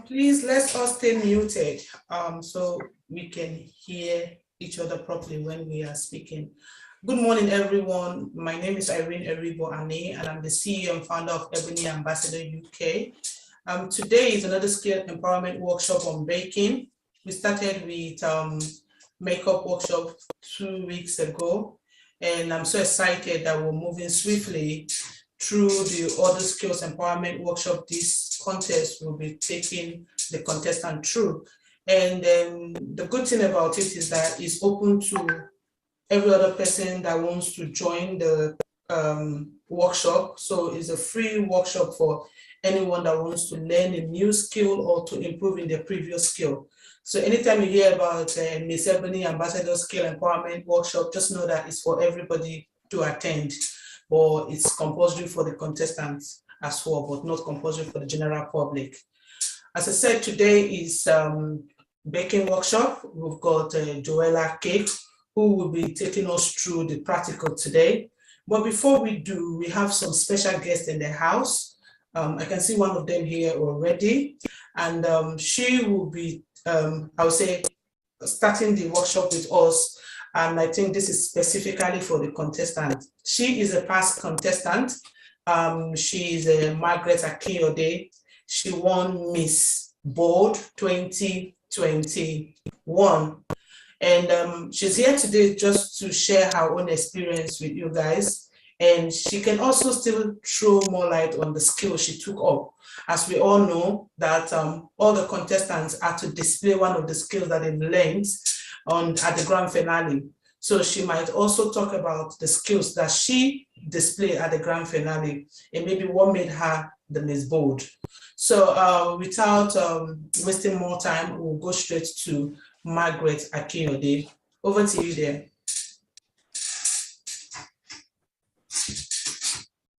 Please let's all stay muted so we can hear each other properly when we are speaking. Good morning, everyone. My name is E.B.O.N.Y, and I'm the CEO and founder of Ebony Ambassador UK. Today is another skill empowerment workshop on baking. We started with makeup workshop 2 weeks ago, and I'm so excited that we're moving swiftly through the other skills empowerment workshop. This contest will be taking the contestant through. And the good thing about it is that it's open to every other person that wants to join the workshop. So it's a free workshop for anyone that wants to learn a new skill or to improve in their previous skill. So anytime you hear about Miss Ebony Ambassador Skill Empowerment Workshop, just know that it's for everybody to attend, or it's compulsory for the contestants as well, but not compulsory for the general public. As I said, today is baking workshop. We've got Joella Cake, who will be taking us through the practical today. But before we do, we have some special guests in the house. I can see one of them here already, and she will be, I would say, starting the workshop with us. And I think this is specifically for the contestant. She is a past contestant. She is Margaret Akinyode. She won Miss Bold 2021. And she's here today just to share her own experience with you guys. And she can also still throw more light on the skills she took up. As we all know that all the contestants are to display one of the skills that they've learned at the grand finale. So she might also talk about the skills that she displayed at the grand finale and maybe what made her the Miss Bold. So without wasting more time, we'll go straight to Margaret Akinyode. Over to you there.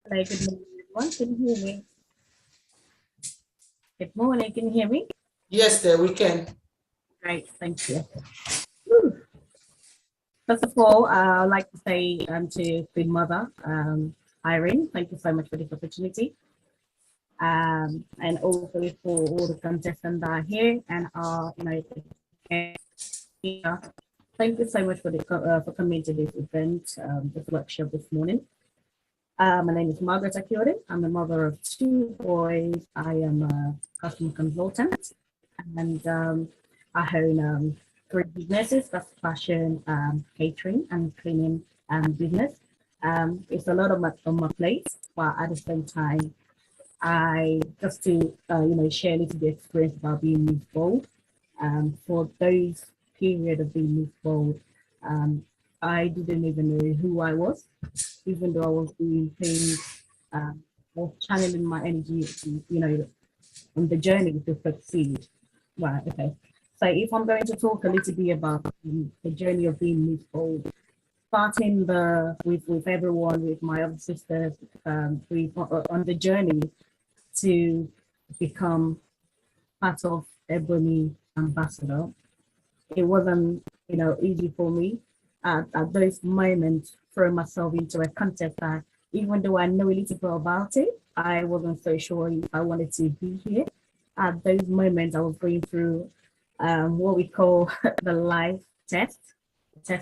Hello, good morning, everyone. Can you hear me? Good morning, can you hear me? Yes, there we can. Great, thank you. First of all, I'd like to say to Queen Mother, Irene, thank you so much for this opportunity. And also for all the contestants that are here and are, thank you so much for coming to this event, this workshop this morning. My name is Margaret Akinyode. I'm the mother of 2 boys. I am a customer consultant, and I own 3 businesses. That's fashion, catering, and cleaning business. It's a lot on my plate, but at the same time, I just to share a little bit of experience about being Miss Bold. For those period of being Miss Bold, I didn't even know who I was, even though I was doing things, or channeling my energy, on the journey to succeed. Right, okay. So if I'm going to talk a little bit about the journey of being Miss Bold, starting with everyone, with my other sisters, on the journey to become part of Ebony Ambassador. It wasn't, easy for me at those moments, throw myself into a contest that, even though I know a little bit about it, I wasn't so sure if I wanted to be here. At those moments, I was going through what we call the life test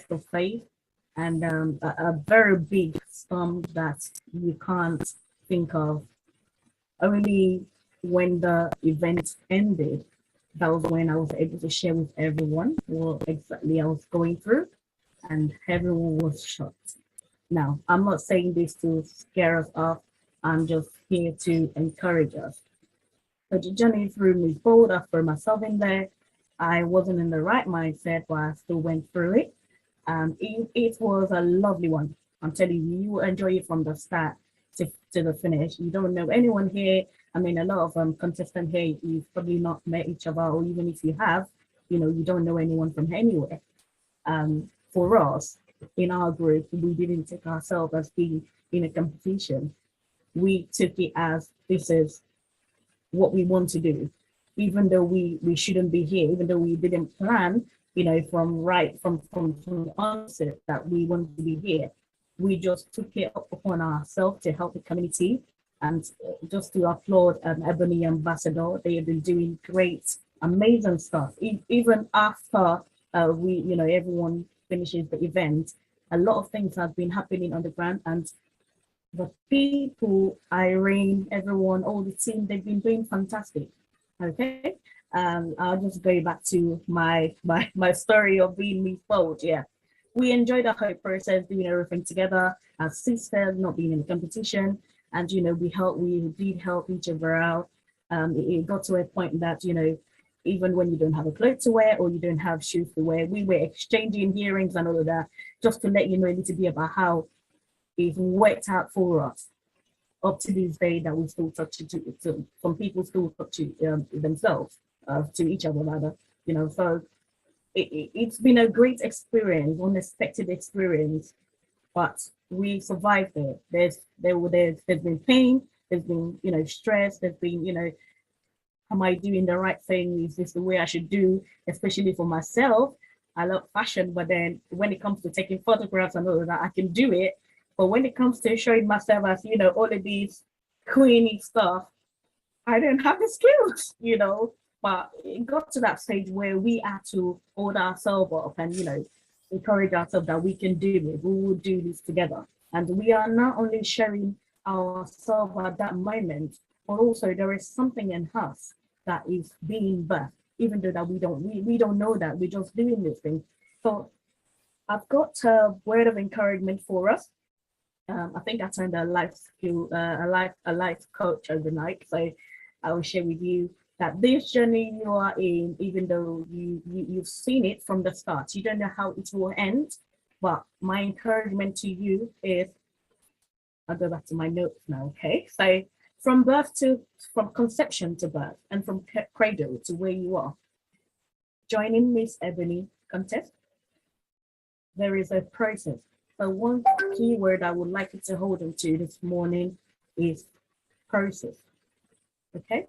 of faith, and a very big storm that you can't think of. Only when the event ended, that was when I was able to share with everyone what exactly I was going through, and everyone was shocked. Now, I'm not saying this to scare us off. I'm just here to encourage us. So the journey through Miss Bold, I threw myself in there. I wasn't in the right mindset, but I still went through it. It was a lovely one. I'm telling you, you will enjoy it from the start to the finish. You don't know anyone here. I mean, a lot of contestants here, you've probably not met each other, or even if you have, you don't know anyone from anywhere. For us, in our group, we didn't take ourselves as being in a competition. We took it as this is what we want to do, even though we shouldn't be here, even though we didn't plan, from the onset that we want to be here. we just took it upon ourselves to help the community. And just to applaud Ebony Ambassador, they have been doing great, amazing stuff. Even after everyone finishes the event, a lot of things have been happening on the ground, and the people, Irene, everyone, all the team, they've been doing fantastic. Okay. I'll just go back to my story of being misfold. Yeah. We enjoyed the whole process, doing everything together as sisters, not being in competition. And we did help each other out. It got to a point that, even when you don't have a clothes to wear or you don't have shoes to wear, we were exchanging earrings and all of that, just to let you know a little bit about how it worked out for us up to this day, that we still touch to some people still touch themselves, to each other rather, so it's been a great experience, unexpected experience, but we survived it. There's been pain, there's been stress, there's been am I doing the right thing? Is this the way I should do? Especially for myself, I love fashion, but then when it comes to taking photographs and all of that, I can do it. But when it comes to showing myself as, all of these queenie stuff, I don't have the skills, But it got to that stage where we had to hold ourselves up and, encourage ourselves that we can do it. We will do this together. And we are not only sharing ourselves at that moment, but also there is something in us that is being birthed, even though that we don't know that, we're just doing this thing. So I've got a word of encouragement for us. I think I turned a life skill, a life coach overnight. So I will share with you that this journey you are in, even though you've seen it from the start, you don't know how it will end. But my encouragement to you is, I'll go back to my notes now. Okay, so from conception to birth, and from cradle to where you are, joining Miss Ebony contest, there is a process. So one key word I would like you to hold on to this morning is process. Okay?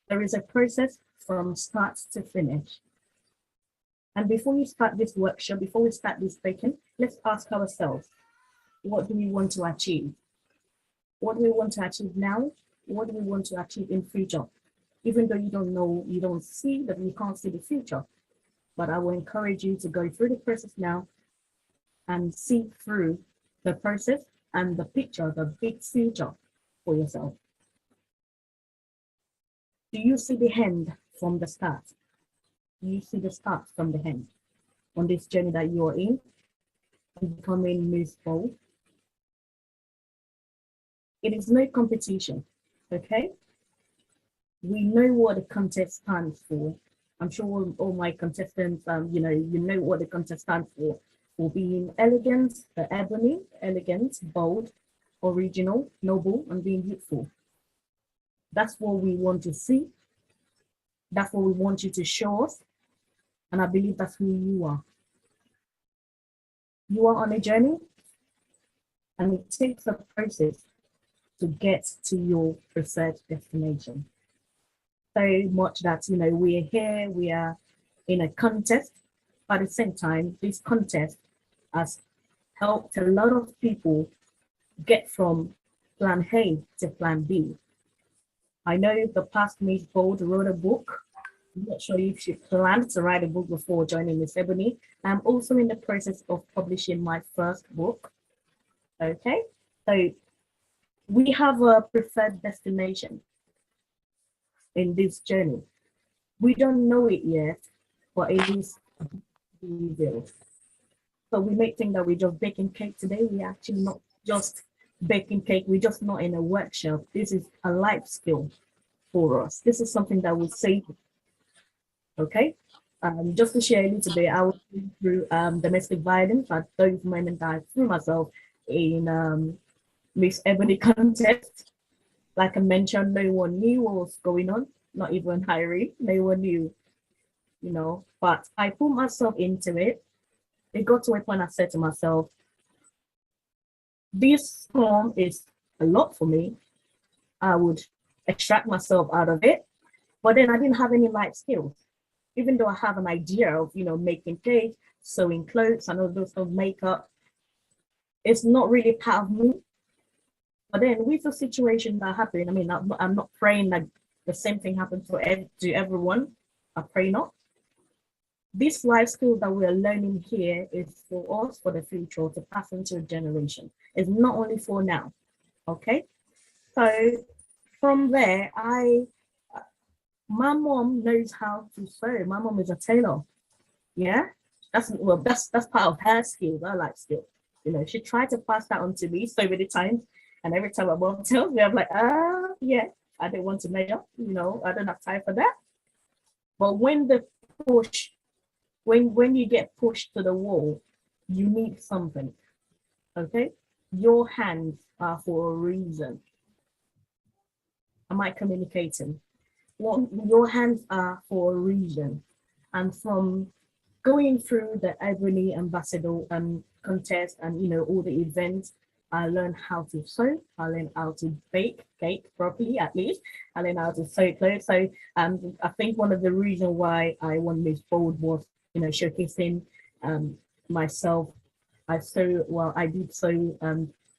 There is a process from start to finish. And before you start this workshop, before we start this speaking, let's ask ourselves, what do we want to achieve? What do we want to achieve now? What do we want to achieve in future? Even though you don't know, you don't see that, you can't see the future. But I will encourage you to go through the process now and see through the process and the picture, the big future for yourself. Do you see the end from the start? Do you see the start from the end on this journey that you are in, becoming Miss Bold? It is no competition, okay? We know what the contest stands for. I'm sure all my contestants, you know what the contest stands for being elegant, ebony, elegant, bold, original, noble, and being youthful. That's what we want to see. That's what we want you to show us. And I believe that's who you are. You are on a journey, and it takes a process to get to your preferred destination. So much that, we're here, we are in a contest, but at the same time, this contest has helped a lot of people get from plan A to plan B. I know the past Miss Bold wrote a book. I'm not sure if she planned to write a book before joining Miss Ebony. I'm also in the process of publishing my first book. Okay, so we have a preferred destination in this journey. We don't know it yet, but it is revealed. So we may think that we're just baking cake today. We're actually not just baking cake. We're just not in a workshop. This is a life skill for us. This is something that will save you. Okay? Just to share a little bit, I was through domestic violence at those moments I threw myself in Miss Ebony contest. Like I mentioned, no one knew what was going on, not even Irene. No one knew, but I put myself into it. It got to a point I said to myself, this storm is a lot for me. I would extract myself out of it, but then I didn't have any life skills. Even though I have an idea of, making cake, sewing clothes, and all those stuff, makeup, it's not really part of me. But then with the situation that happened, I mean, I'm not praying that the same thing happens to everyone. I pray not. This life skill that we're learning here is for us, for the future, to pass into a generation. It's not only for now, okay? So from there, my mom knows how to sew. My mom is a tailor, yeah? That's part of her skills, her life skill. You know, she tried to pass that on to me so many times, and every time my mom tells me, I'm like, yeah, I don't want to measure, you know, I don't have time for that. But when the push, when you get pushed to the wall, you need something, okay? Your hands are for a reason. Am I communicating? Well, your hands are for a reason. And from going through the Ebony Ambassador contest and, you know, all the events, I learned how to sew. I learned how to bake cake properly, at least. I learned how to sew clothes. So I think one of the reasons why I won Miss Bold was, you know, showcasing myself. I did sew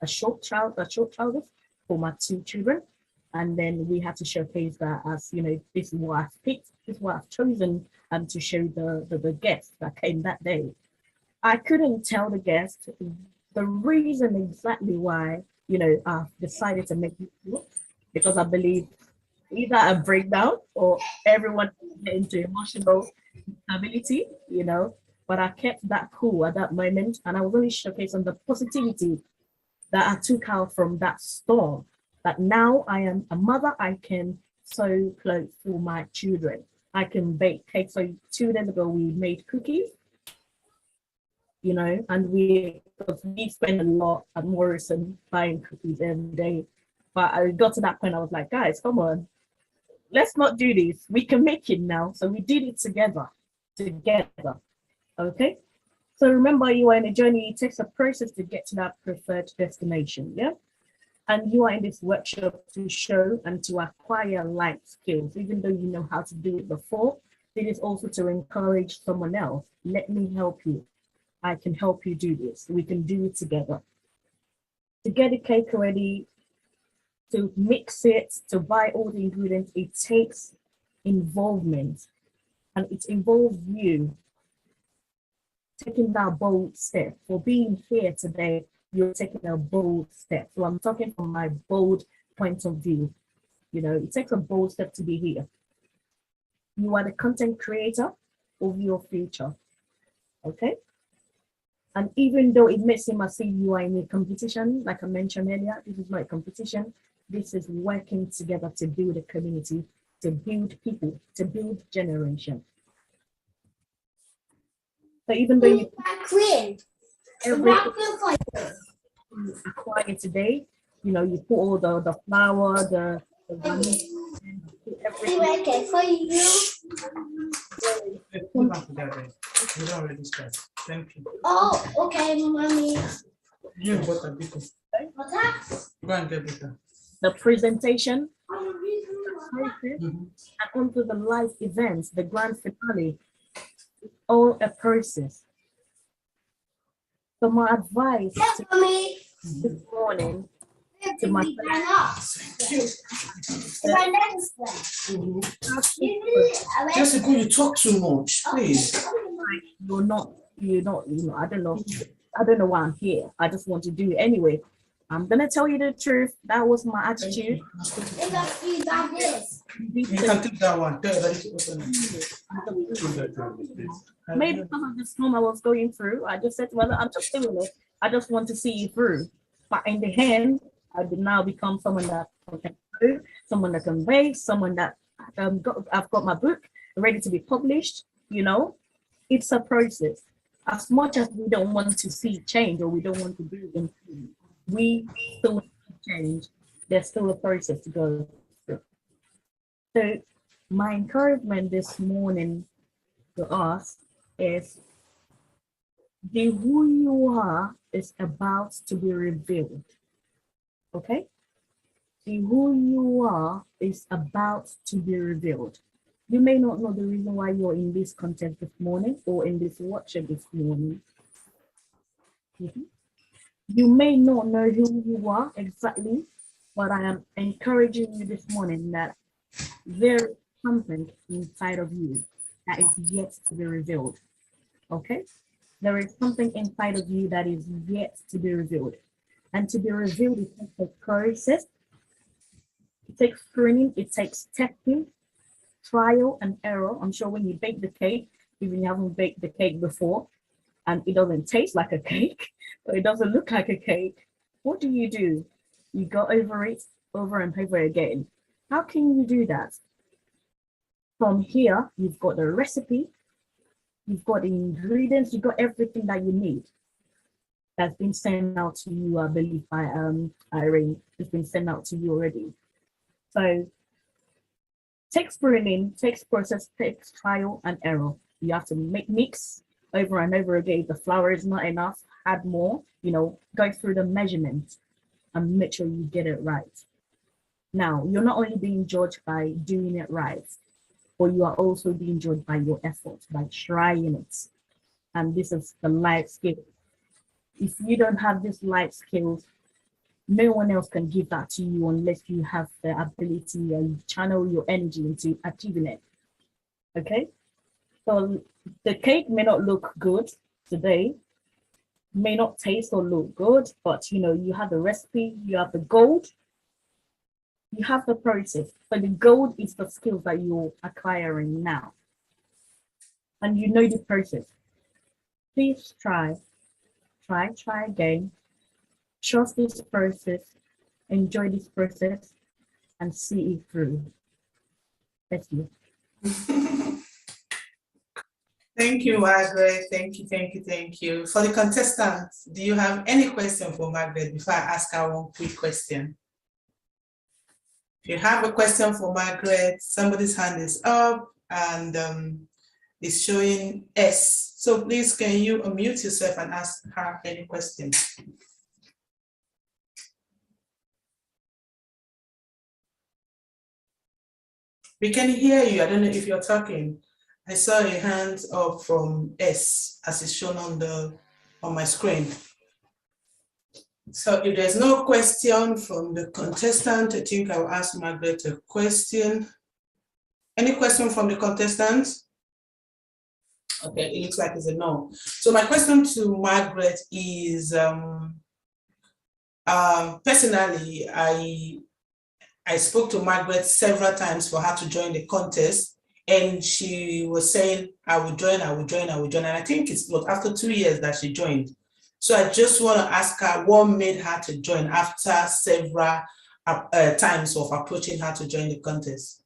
a short trousers for my two children. And then we had to showcase that as, you know, this is what I've picked, this is what I've chosen to show the guests that came that day. I couldn't tell the guests the reason exactly why, you know, I've decided to make it look, because I believe either a breakdown or everyone get into emotional stability, you know, but I kept that cool at that moment, and I was only showcasing the positivity that I took out from that storm. That now I am a mother, I can sew clothes for my children. I can bake cakes. So 2 days ago we made cookies, you know, and we spend a lot at Morrison buying cookies every day. But I got to that point, I was like, guys, come on, let's not do this. We can make it now. So we did it together. Okay. So remember, you are in a journey. It takes a process to get to that preferred destination. Yeah. And you are in this workshop to show and to acquire life skills, even though you know how to do it before. It is also to encourage someone else. Let me help you. I can help you do this. We can do it together. To get the cake ready, to mix it, to buy all the ingredients, it takes involvement, and it involves you taking that bold step. For being here today, you're taking a bold step. So I'm talking from my bold point of view. You know, it takes a bold step to be here. You are the content creator of your future. Okay. And even though it may seem as if you are in a competition, like I mentioned earlier, this is not a competition. This is working together to build a community, to build people, to build generation. So even though you acquire today, you know, you put all the flour, the vanilla, everything. For you. We don't already start. Thank you. Oh, okay, mommy. You got a bit of. What's that? Go and get it. The presentation, and onto the live events, the grand finale, all a process. So my advice this morning to my Jessica, you talk too much, please. you're not, you know, I don't know why I'm here. I just want to do it anyway. I'm gonna tell you the truth. That was my attitude. You can take that one. Maybe because of the storm I was going through, I just said, well, I'm just doing it. I just want to see you through. But in the end, I did now become someone that can do, someone that can bake, someone that I've got my book ready to be published. You know, it's a process. As much as we don't want to see change or we don't want to do anything, we still change. There's still a process to go through. So my encouragement this morning to us is the who you are is about to be revealed. Okay? The who you are is about to be revealed. You may not know the reason why you're in this content this morning or in this workshop this morning. You may not know who you are exactly, but I am encouraging you this morning that there is something inside of you that is yet to be revealed. Okay? There is something inside of you that is yet to be revealed. And to be revealed, it takes a process, it takes screening, it takes testing, trial and error. I'm sure when you bake the cake, even you haven't baked the cake before, and it doesn't taste like a cake, or it doesn't look like a cake, what do? You go over it over and over again. How can you do that? From here, you've got the recipe, you've got the ingredients, you've got everything that you need. That's been sent out to you, I believe, by Irene. It's been sent out to you already. So takes brewing, takes process, takes trial and error. You have to mix over and over again. If the flour is not enough, add more, go through the measurements and make sure you get it right. Now, you're not only being judged by doing it right, but you are also being judged by your efforts, by trying it. And this is the life skill. If you don't have this life skills, no one else can give that to you unless you have the ability and channel your energy into achieving it. Okay? So the cake may not look good today, may not taste or look good, but you have the recipe, you have the gold, you have the process. But the gold is the skills that you're acquiring now. And you know the process. Please try again. Trust this process, enjoy this process, and see it through. Thank you. Thank you, Margaret. Thank you. For the contestants, do you have any question for Margaret before I ask her one quick question? If you have a question for Margaret, somebody's hand is up and is showing S. So please, can you unmute yourself and ask her any question? We can hear you. I don't know if you're talking. I saw a hand up from S as it's shown on my screen. So if there's no question from the contestant, I think I'll ask Margaret a question. Any question from the contestants? Okay, it looks like it's a no. So my question to Margaret is, personally, I spoke to Margaret several times for her to join the contest, and she was saying, I will join. And I think it's after 2 years that she joined. So I just want to ask her what made her to join after several times of approaching her to join the contest.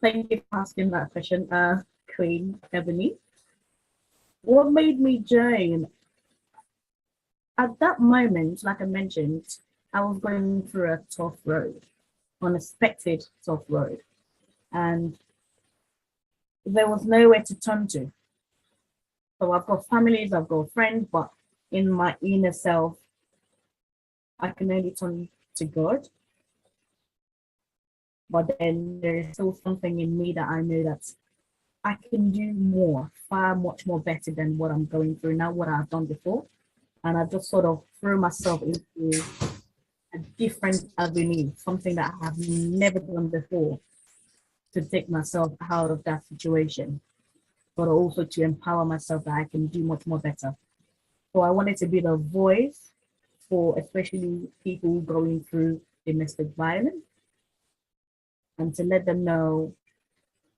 Thank you for asking that question, Queen Ebony. What made me join? At that moment, like I mentioned, I was going through a tough road, unexpected tough road, and there was nowhere to turn to. So I've got families, I've got friends, but in my inner self, I can only turn to God. But then there is still something in me that I know that I can do more, far much more better than what I'm going through now, what I've done before. And I just sort of threw myself into a different avenue, something that I have never done before, to take myself out of that situation, but also to empower myself that I can do much more better. So I wanted to be the voice for especially people going through domestic violence, and to let them know,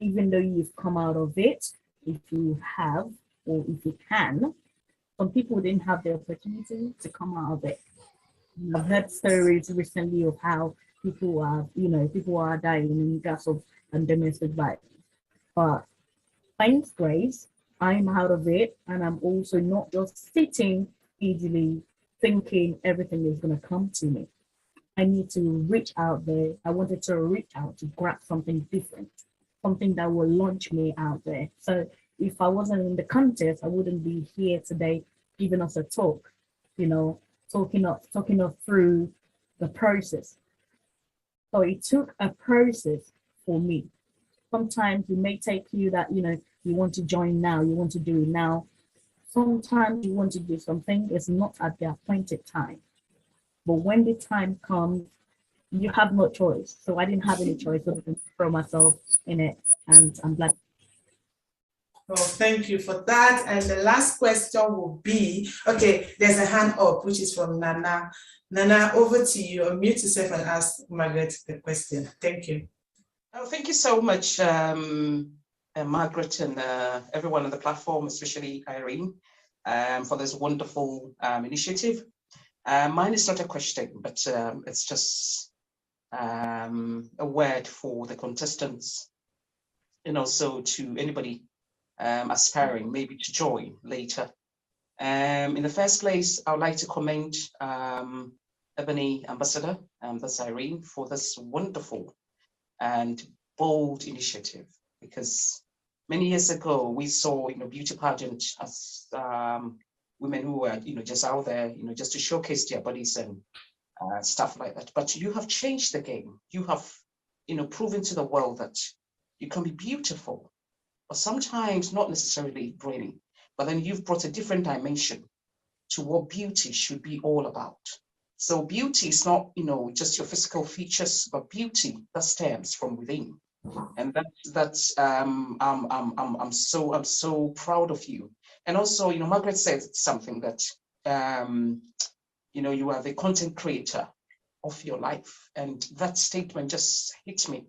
even though you've come out of it, if you have, or if you can, some people didn't have the opportunity to come out of it. I've heard stories recently of how people are dying in gas of domestic violence. But thanks grace, I'm out of it, and I'm also not just sitting easily thinking everything is going to come to me. I need to reach out there. I wanted to reach out to grab something different, something that will launch me out there. So if I wasn't in the contest, I wouldn't be here today giving us a talk, talking us through the process. So it took a process for me. Sometimes it may take you that, you want to join now, you want to do it now. sometimes you want to do something, it's not at the appointed time. But when the time comes, you have no choice. So I didn't have any choice, so I can throw myself in it. And I'm glad. Oh, thank you for that. And the last question will be, okay, there's a hand up, which is from Nana. Nana, over to you. Unmute yourself and ask Margaret the question. Thank you. Oh, thank you so much, Margaret, and everyone on the platform, especially Irene, for this wonderful initiative. Mine is not a question, but it's just a word for the contestants, and also to anybody aspiring maybe to join later. In the first place, I would like to commend Ebony Ambassador, that's Irene, for this wonderful and bold initiative, because many years ago we saw, beauty pageant as women who were, just out there, just to showcase their bodies and stuff like that. But you have changed the game. You have, proven to the world that you can be beautiful, but sometimes not necessarily pretty. But then you've brought a different dimension to what beauty should be all about. So beauty is not, just your physical features, but beauty that stems from within. And that's I'm so proud of you. And also, Margaret said something that you are the content creator of your life, and that statement just hit me.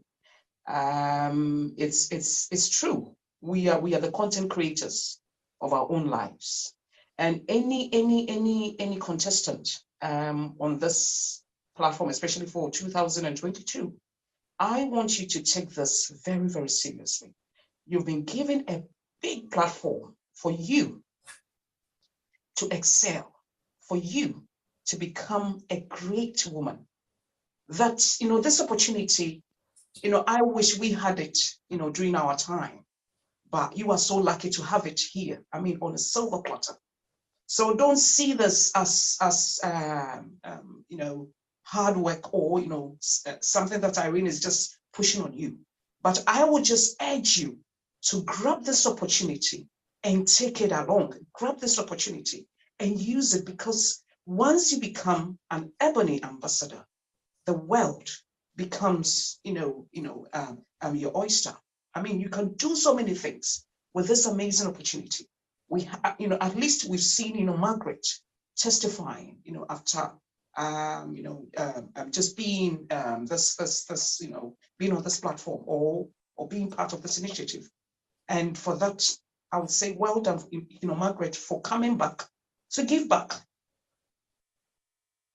It's true. We are the content creators of our own lives, and any contestant on this platform, especially for 2022, I want you to take this very, very seriously. You've been given a big platform for you to excel, for you to become a great woman. That, this opportunity, I wish we had it, during our time, but you are so lucky to have it here. I mean, on a silver platter. So don't see this as hard work or, something that Irene is just pushing on you. But I would just urge you to grab this opportunity and take it along. Grab this opportunity and use it, because once you become an Ebony Ambassador, the world becomes, your oyster. I mean, you can do so many things with this amazing opportunity. We, at least we've seen, Margaret testifying, after, just being this, being on this platform or being part of this initiative. And for that, I would say, well done, Margaret, for coming back to give back.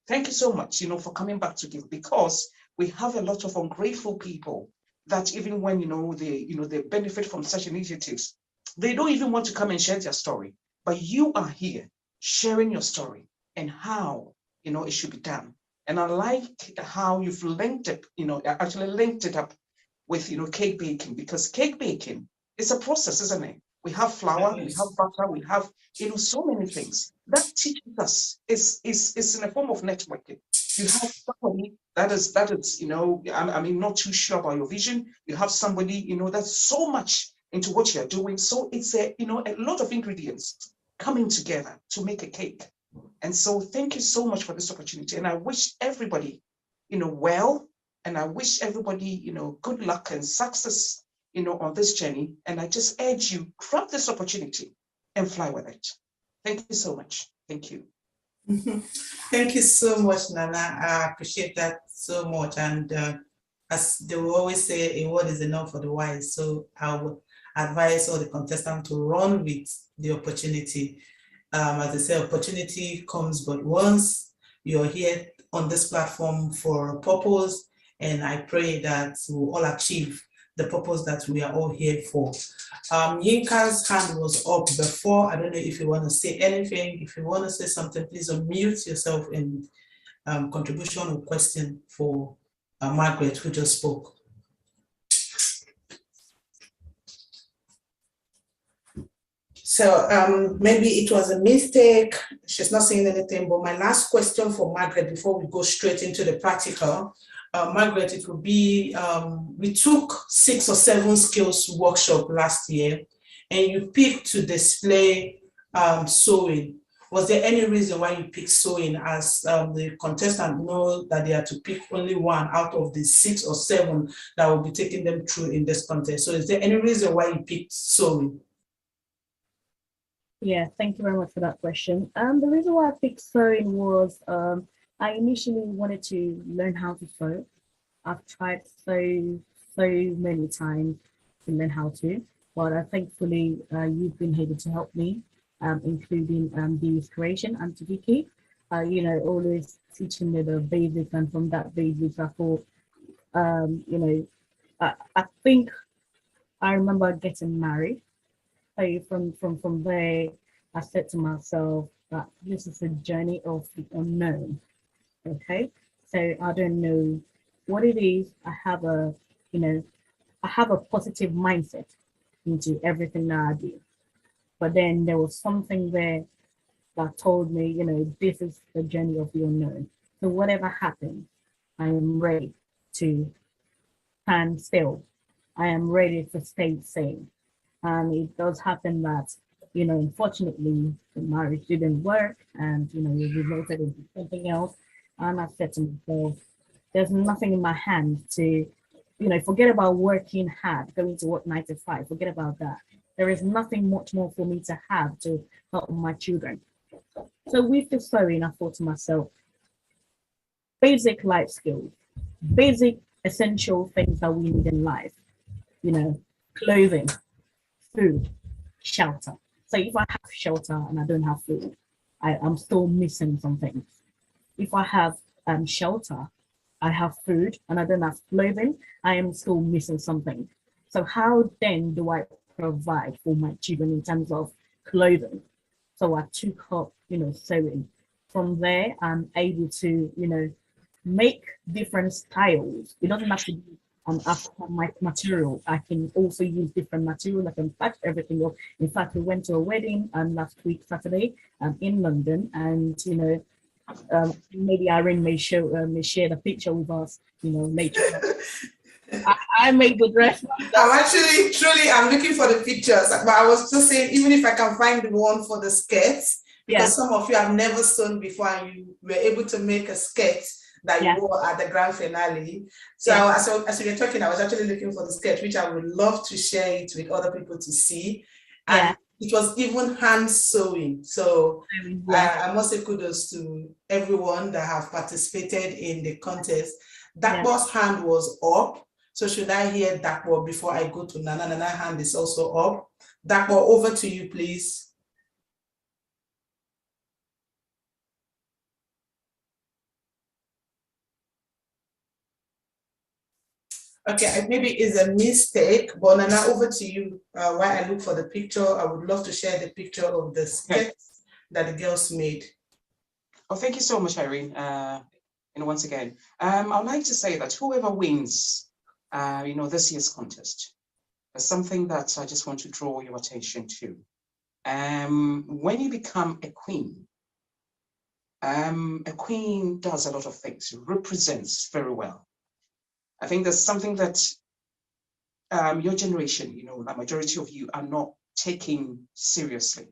Thank you so much, for coming back to give, because we have a lot of ungrateful people that even when, they benefit from such initiatives, they don't even want to come and share their story. But you are here sharing your story and how, it should be done. And I like how you've linked it, actually linked it up with, cake baking, because cake baking is a process, isn't it? We have flour, we have butter, we have, so many things. That teaches us, is in a form of networking. You have somebody that is, I mean, not too sure about your vision. You have somebody, that's so much into what you're doing. So it's a lot of ingredients coming together to make a cake. And so thank you so much for this opportunity. And I wish everybody, well, and I wish everybody, good luck and success, on this journey. And I just urge you, grab this opportunity and fly with it. Thank you so much. Thank you. Thank you so much, Nana. I appreciate that so much. And as they will always say, a word is enough for the wise. So I would advise all the contestants to run with the opportunity. As I say, opportunity comes but once. You're here on this platform for a purpose, and I pray that we'll all achieve the purpose that we are all here for. Yinka's hand was up before. I don't know if you want to say anything. If you want to say something, please unmute yourself and contribution or question for Margaret, who just spoke. So maybe it was a mistake. She's not saying anything, but my last question for Margaret before we go straight into the practical, Margaret, it would be, we took 6 or 7 skills workshop last year, and you picked to display sewing. Was there any reason why you picked sewing, as the contestant know that they are to pick only one out of the 6 or 7 that will be taking them through in this contest? So is there any reason why you picked sewing? Yeah, thank you very much for that question. The reason why I picked sewing was I initially wanted to learn how to sew. I've tried so many times to learn how to, but thankfully you've been able to help me, including the inspiration and to Vicky. Always teaching me the basics, and from that basics, I thought, I think I remember getting married. So from there, I said to myself that this is a journey of the unknown. Okay, so I don't know what it is. You know, I have a positive mindset into everything that I do. But then there was something there that told me, this is the journey of the unknown. So whatever happens, I am ready to stand still. I am ready to stay sane. And it does happen that, unfortunately, the marriage didn't work, and, it resulted in something else. And I said to myself, there's nothing in my hand to, forget about working hard, going to work 9 to 5, forget about that. There is nothing much more for me to have to help my children. So with the sewing, I thought to myself, basic life skills, basic essential things that we need in life, you know, clothing, food, shelter. So if I have shelter and I don't have food, I'm still missing some things. If I have shelter, I have food and I don't have clothing, I am still missing something. So how then do I provide for my children in terms of clothing? So I took up, sewing. From there, I'm able to, make different styles. It doesn't have to be African material. I can also use different material. I can patch everything up. In fact, we went to a wedding last week, Saturday, in London, and maybe Irene may share the picture with us, later. I made the dress. I'm looking for the pictures, but I was just saying, even if I can find the one for the skirts, because some of you have never sewn before and you were able to make a skirt that you wore at the grand finale. So as we were talking, I was actually looking for the skirt, which I would love to share it with other people to see. And it was even hand sewing. So I must say kudos to everyone that have participated in the contest. Dakbo's hand was up. So should I hear Dakbo before I go to Nana? Nana hand is also up. Dakbo, over to you, please. Okay, maybe it's a mistake, but Nana, over to you. While I look for the picture, I would love to share the picture of the skirts that the girls made. Oh, thank you so much, Irene. And once again, I'd like to say that whoever wins, this year's contest, there's something that I just want to draw your attention to. When you become a queen does a lot of things, represents very well. I think there's something that your generation, the majority of you are not taking seriously.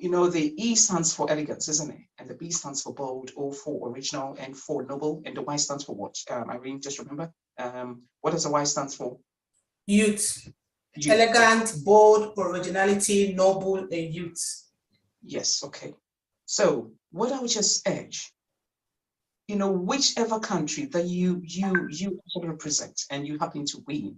The E stands for elegance, isn't it? And the B stands for bold, O for original, and for noble, and the Y stands for what? Irene, just remember. What does the Y stands for? Youth. Elegant, bold, originality, noble, and youth. Yes, okay. So what I would just urge, whichever country that you represent and you happen to win,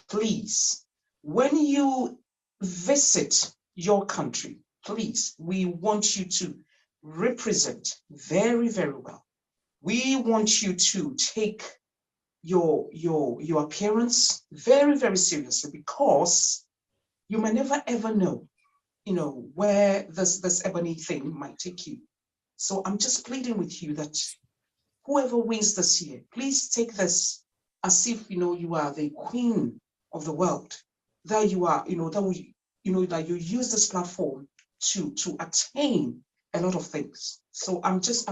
please, when you visit your country, please, we want you to represent very, very well. We want you to take your appearance very, very seriously, because you may never ever know, where this ebony thing might take you. So I'm just pleading with you that whoever wins this year, please take this as if you are the queen of the world. That you are, that you use this platform to attain a lot of things. So I'm just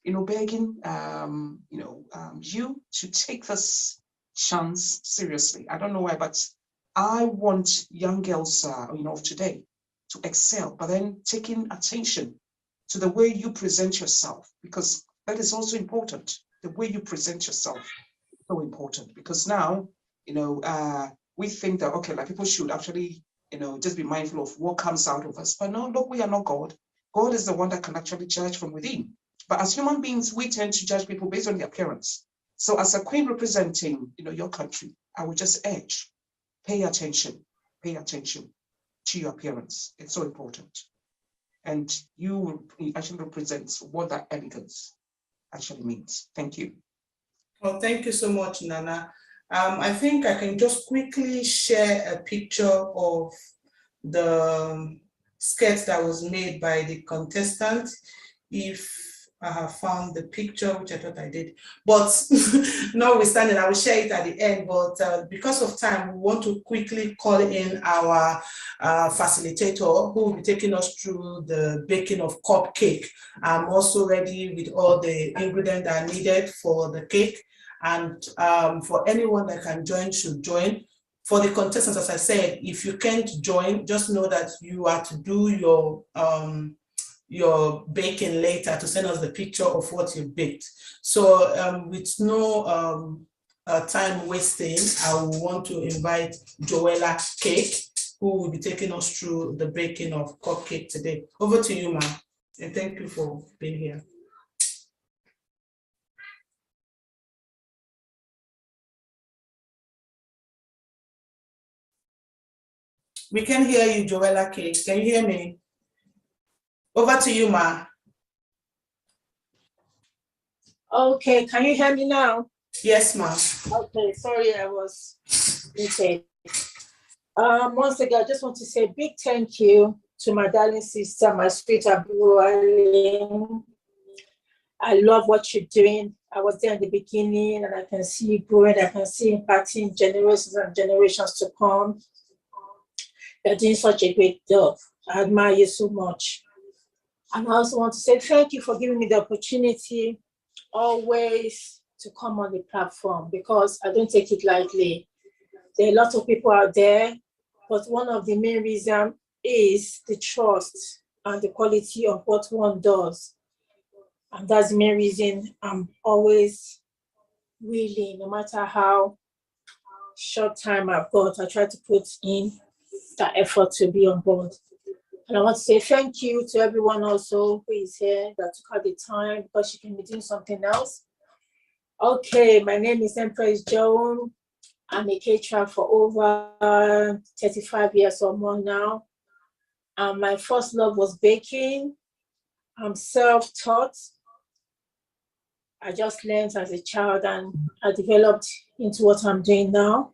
begging you to take this chance seriously. I don't know why, but I want young girls of today to excel, but then taking attention to the way you present yourself, because that is also important. The way you present yourself, so important, because now, we think that, okay, like people should actually, just be mindful of what comes out of us. But no, look, we are not God. God is the one that can actually judge from within. But as human beings, we tend to judge people based on their appearance. So as a queen representing, your country, I would just urge, pay attention to your appearance. It's so important. And you actually represent what that elegance actually means. Thank you. Well, thank you so much, Nana. I think I can just quickly share a picture of the sketch that was made by the contestant. If I have found the picture, which I thought I did, but notwithstanding, I will share it at the end. But because of time, we want to quickly call in our facilitator, who will be taking us through the baking of cupcake. I'm also ready with all the ingredients that are needed for the cake. And for anyone that can join, should join. For the contestants, as I said, if you can't join, just know that you are to do your baking later, to send us the picture of what you baked. So with no time wasting, I will want to invite Joella Cake, who will be taking us through the baking of cupcake today. Over to you, ma'am, and thank you for being here. We can hear you, Joella Cake. Can you hear me? Over to you, ma. Okay, can you hear me now? Yes, ma'am. Okay, sorry, I was muted. Once again, I just want to say a big thank you to my darling sister, my sweet Ebony. I love what you're doing. I was there in the beginning, and I can see you growing. I can see impacting generations and generations to come. You're doing such a great job. I admire you so much. And I also want to say thank you for giving me the opportunity always to come on the platform, because I don't take it lightly. There are a lot of people out there, but one of the main reasons is the trust and the quality of what one does. And that's the main reason I'm always willing, no matter how short time I've got, I try to put in that effort to be on board. And I want to say thank you to everyone also who is here that took out the time, because she can be doing something else. Okay, my name is Empress Joan. I'm a caterer for over 35 years or more now. My first love was baking. I'm self-taught. I just learned as a child, and I developed into what I'm doing now.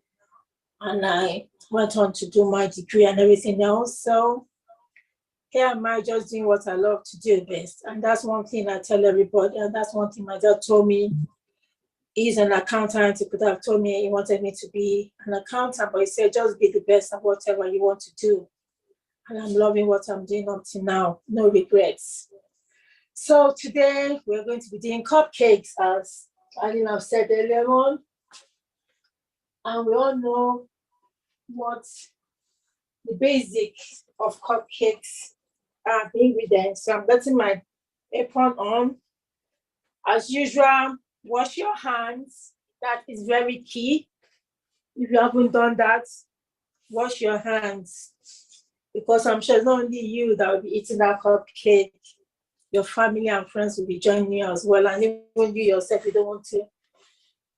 And I went on to do my degree and everything else. So here am I, just doing what I love to do best. And that's one thing I tell everybody. And that's one thing my dad told me. He's an accountant. He could have told me he wanted me to be an accountant, but he said, just be the best at whatever you want to do. And I'm loving what I'm doing up to now. No regrets. So today we're going to be doing cupcakes, as Aline have said earlier on. And we all know what the basic of cupcakes are, the ingredients. So I'm getting my apron on. As usual, wash your hands. That is very key. If you haven't done that, wash your hands, because I'm sure it's not only you that will be eating that cupcake. Your family and friends will be joining you as well. And even you yourself, you don't want to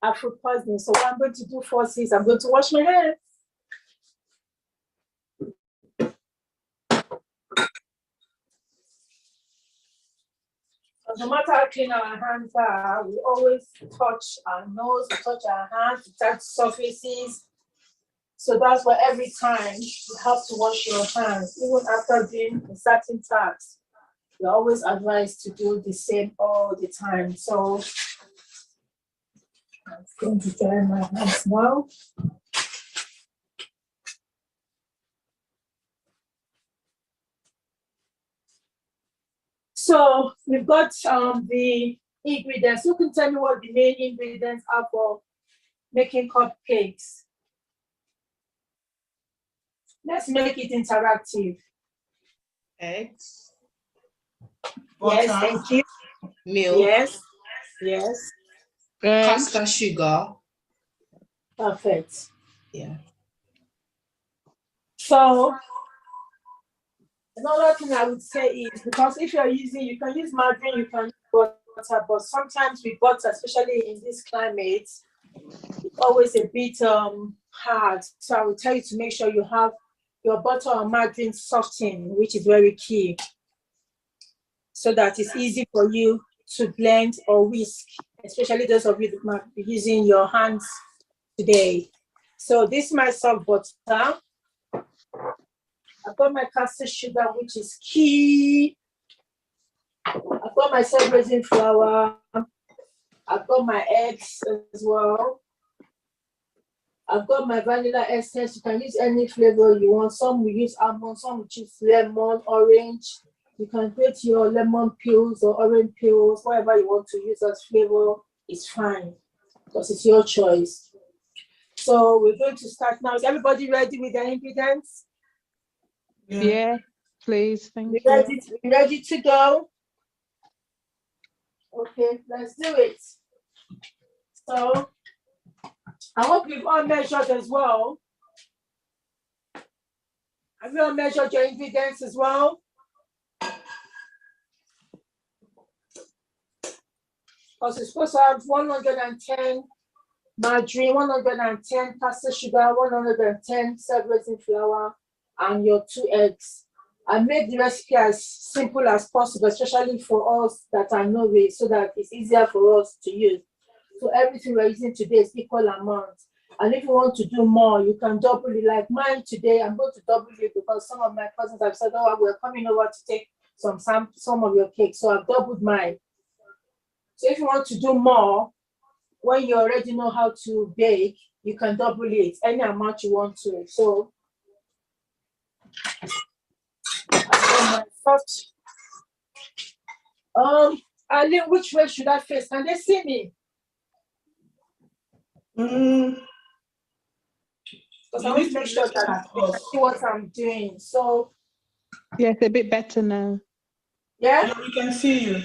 have food poisoning. So what I'm going to do first is I'm going to wash my hands. No matter how clean our hands are, we always touch our nose, we touch our hands, we touch surfaces. So that's why every time you have to wash your hands, even after doing a certain task. You're always advised to do the same all the time. So I'm going to dry my hands now. So we've got the ingredients. You can tell me what the main ingredients are for making cupcakes. Let's make it interactive. eggs, Yes, butter, thank you. milk, Yes, yes, caster sugar. perfect. Yeah. So another thing I would say is, because if you're using, you can use margarine, you can use butter, but sometimes with butter, especially in this climate, it's always a bit hard. So I would tell you to make sure you have your butter or margarine softened, which is very key, so that it's easy for you to blend or whisk, especially those of you that might be using your hands today. So this is my soft butter. I've got my caster sugar, which is key. I've got my self-raising flour. I've got my eggs as well. I've got my vanilla essence. You can use any flavor you want. Some will use almond, some will choose lemon, orange. You can create your lemon peels or orange peels, whatever you want to use as flavor is fine, because it's your choice. So we're going to start now. Is everybody ready with their ingredients? Yeah, please. Thank We you. ready to go? Okay, let's do it. So I hope you've all measured as well. Have you all measured your ingredients as well? Because it's supposed to have 110 margarine, 110 caster sugar, 110 self-raising flour, and your 2 eggs. I made the recipe as simple as possible, especially for us that are novice, so that it's easier for us to use. So everything we're using today is equal amount. And if you want to do more, you can double it. Like mine today, I'm going to double it because some of my cousins have said, oh, we're coming over to take some of your cake. So I've doubled mine. So if you want to do more, when you already know how to bake, you can double it any amount you want to. So my first, Aline, which way should I face? Can they see me? Because I want to make sure that they can see what I'm doing. So Yes, a bit better now. yeah, we can see you.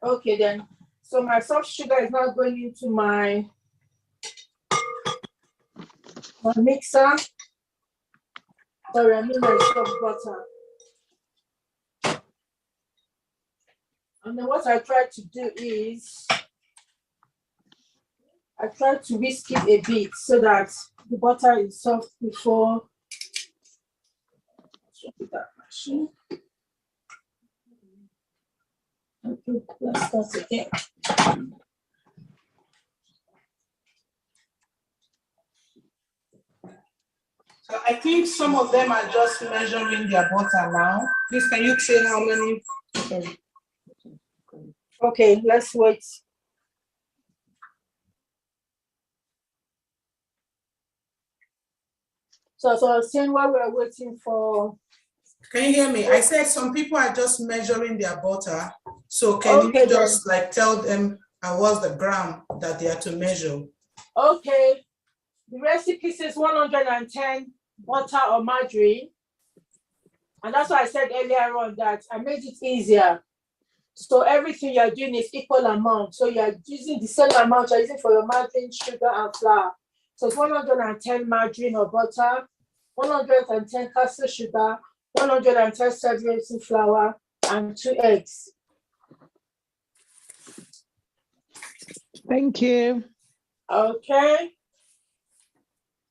okay then. So my soft sugar is now going into my mixer. Sorry, I mean my soft butter. And then what I try to do is I try to whisk it a bit so that the butter is soft before. That machine. Okay, let's start again. So I think some of them are just measuring their butter now. Please, can you say how many? Okay, let's wait. So I was saying while we're waiting for. Can you hear me? I said some people are just measuring their butter. So can you just like tell them what's the gram that they are to measure? Okay, the recipe says 110 butter or margarine. And that's why I said earlier on that I made it easier. So everything you're doing is equal amount. So you're using the same amount you're using for your margarine, sugar, and flour. So it's 110 margarine or butter, 110 caster sugar, 110 self-raising flour, and 2 eggs. Thank you. Okay.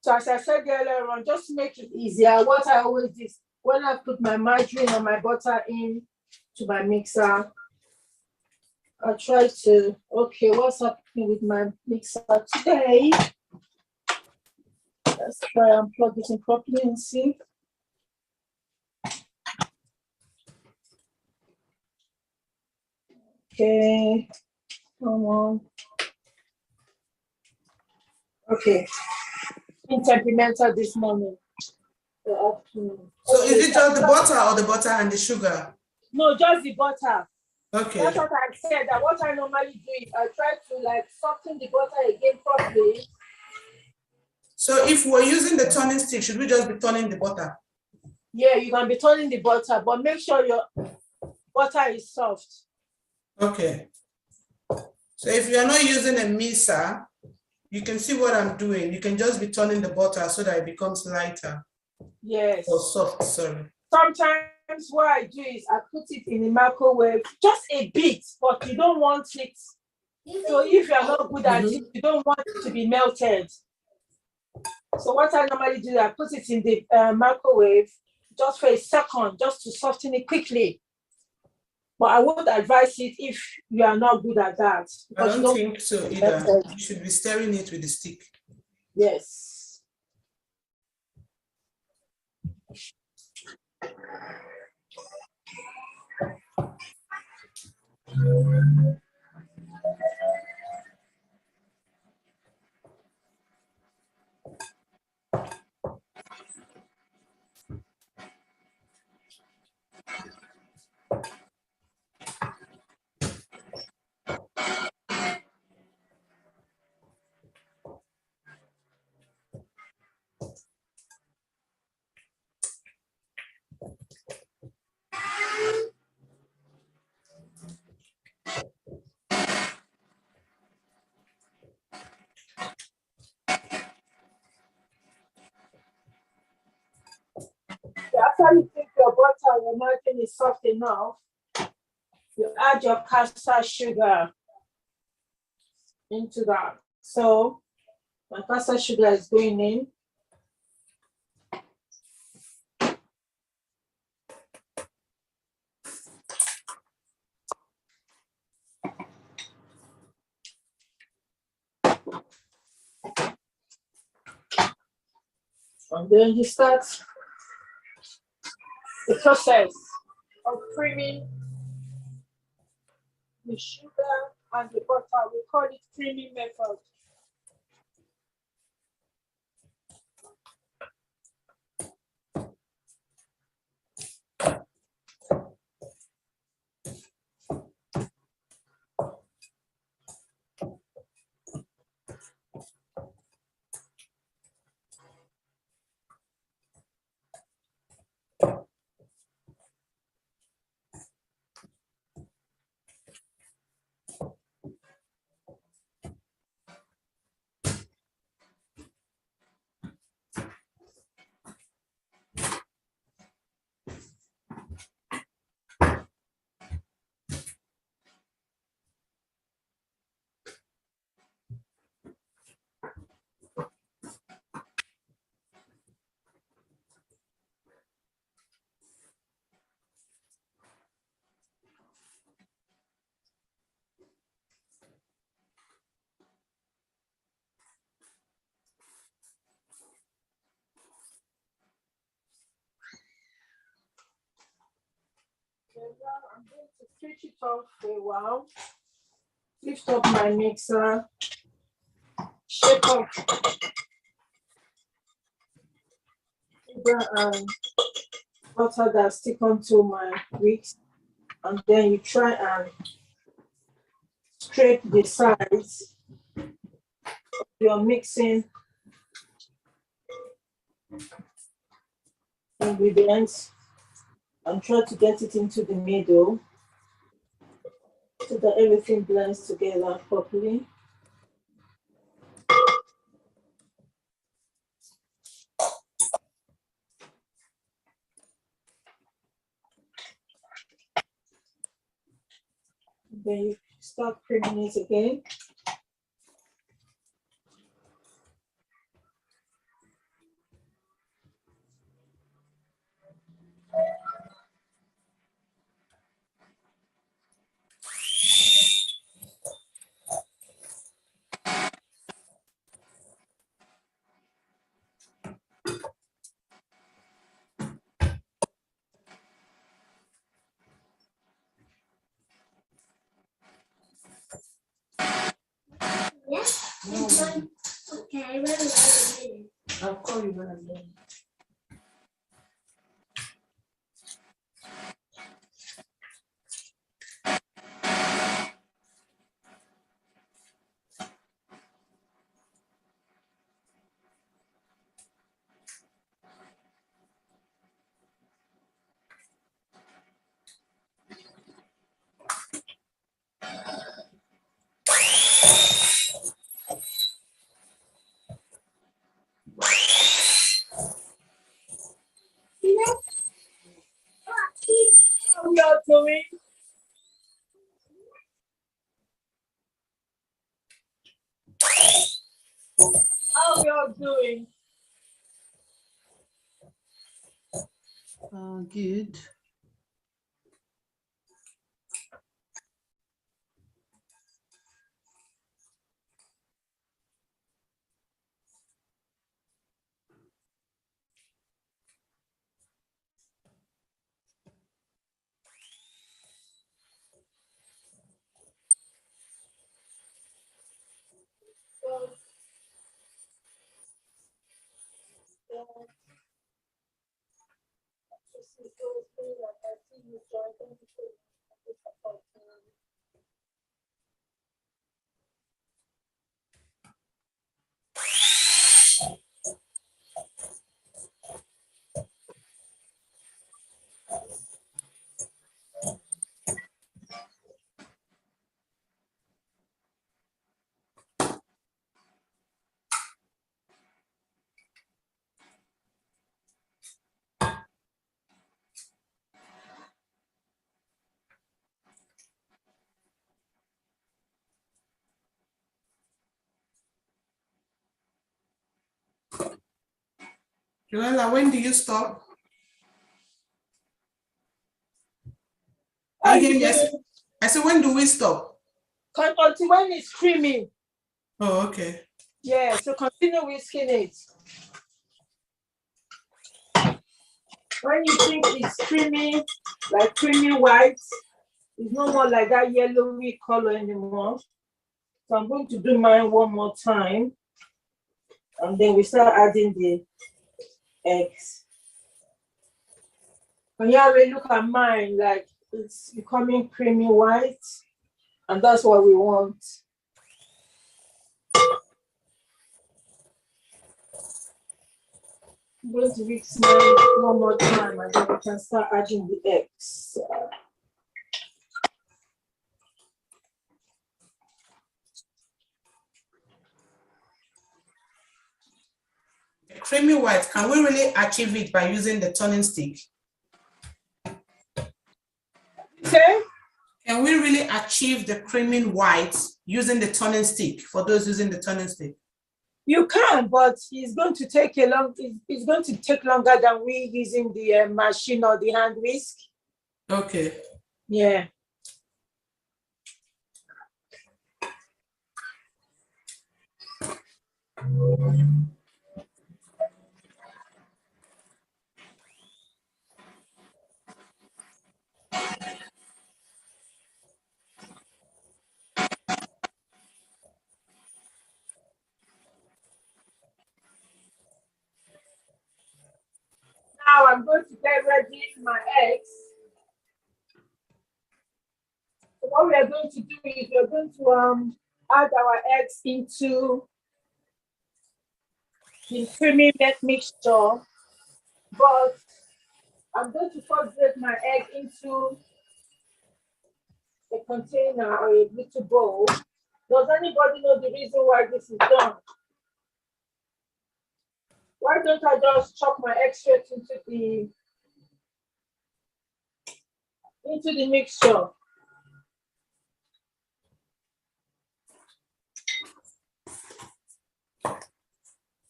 So as I said earlier on, just to make it easier, what I always do is when I put my margarine or my butter in to my mixer, I try to, okay, what's happening with my mixer today? Let's try and plug it in properly and see. Okay, come on. Okay, in temperamental this morning. So is it just the butter or the butter and the sugar? No, just the butter. Okay. That's what I said, that what I normally do is I try to like soften the butter again properly. So if we're using the turning stick, should we just be turning the butter? Yeah, you can be turning the butter, but make sure your butter is soft. Okay. So if you are not using a mixer, you can see what I'm doing. You can just be turning the butter so that it becomes lighter. Yes. Or soft, sorry. Sometimes what I do is I put it in the microwave, just a bit, but you don't want it. So if you are not good at it, you don't want it to be melted. So what I normally do, I put it in the microwave just for a second, just to soften it quickly. But I would advise it if you are not good at that. I don't think so either. You should be stirring it with the stick. Yes. After you think your butter or margarine is soft enough, you add your caster sugar into that. So my caster sugar is going in. And then you start the process of creaming the sugar and the butter. We call it creaming method. I'm going to switch it off for a while. Lift up my mixer, shake up sugar and butter that stick onto my wicks, and then you try and scrape the sides of your mixing ingredients and try to get it into the middle so that everything blends together properly. Then you start creaming it again. Yes. Okay, when I'll call you when I'm done. we all doing? How we all doing? Oh, good. Joella, when do you stop? How I hear you yes. doing? I said, when do we stop? Until when it's creamy. Oh, okay. Yeah, so continue whisking it. When you think it's creamy, like creamy white, it's no more like that yellowy color anymore. So I'm going to do mine one more time. And then we start adding the eggs. And you already look at mine, like it's becoming creamy white. And that's what we want. I'm going to mix mine one more time and then we can start adding the eggs. Creamy white, can we really achieve it by using the turning stick? Okay. Can we really achieve the creamy white using the turning stick for those using the turning stick? You can, but it's going to take it's going to take longer than we using the machine or the hand whisk. Okay. Yeah. Now I'm going to get ready my eggs. So what we are going to do is we're going to add our eggs into the creamy mixture, but I'm going to first break my egg into a container or a little bowl. Does anybody know the reason why this is done? Why don't I just chop my egg straight into the mixture?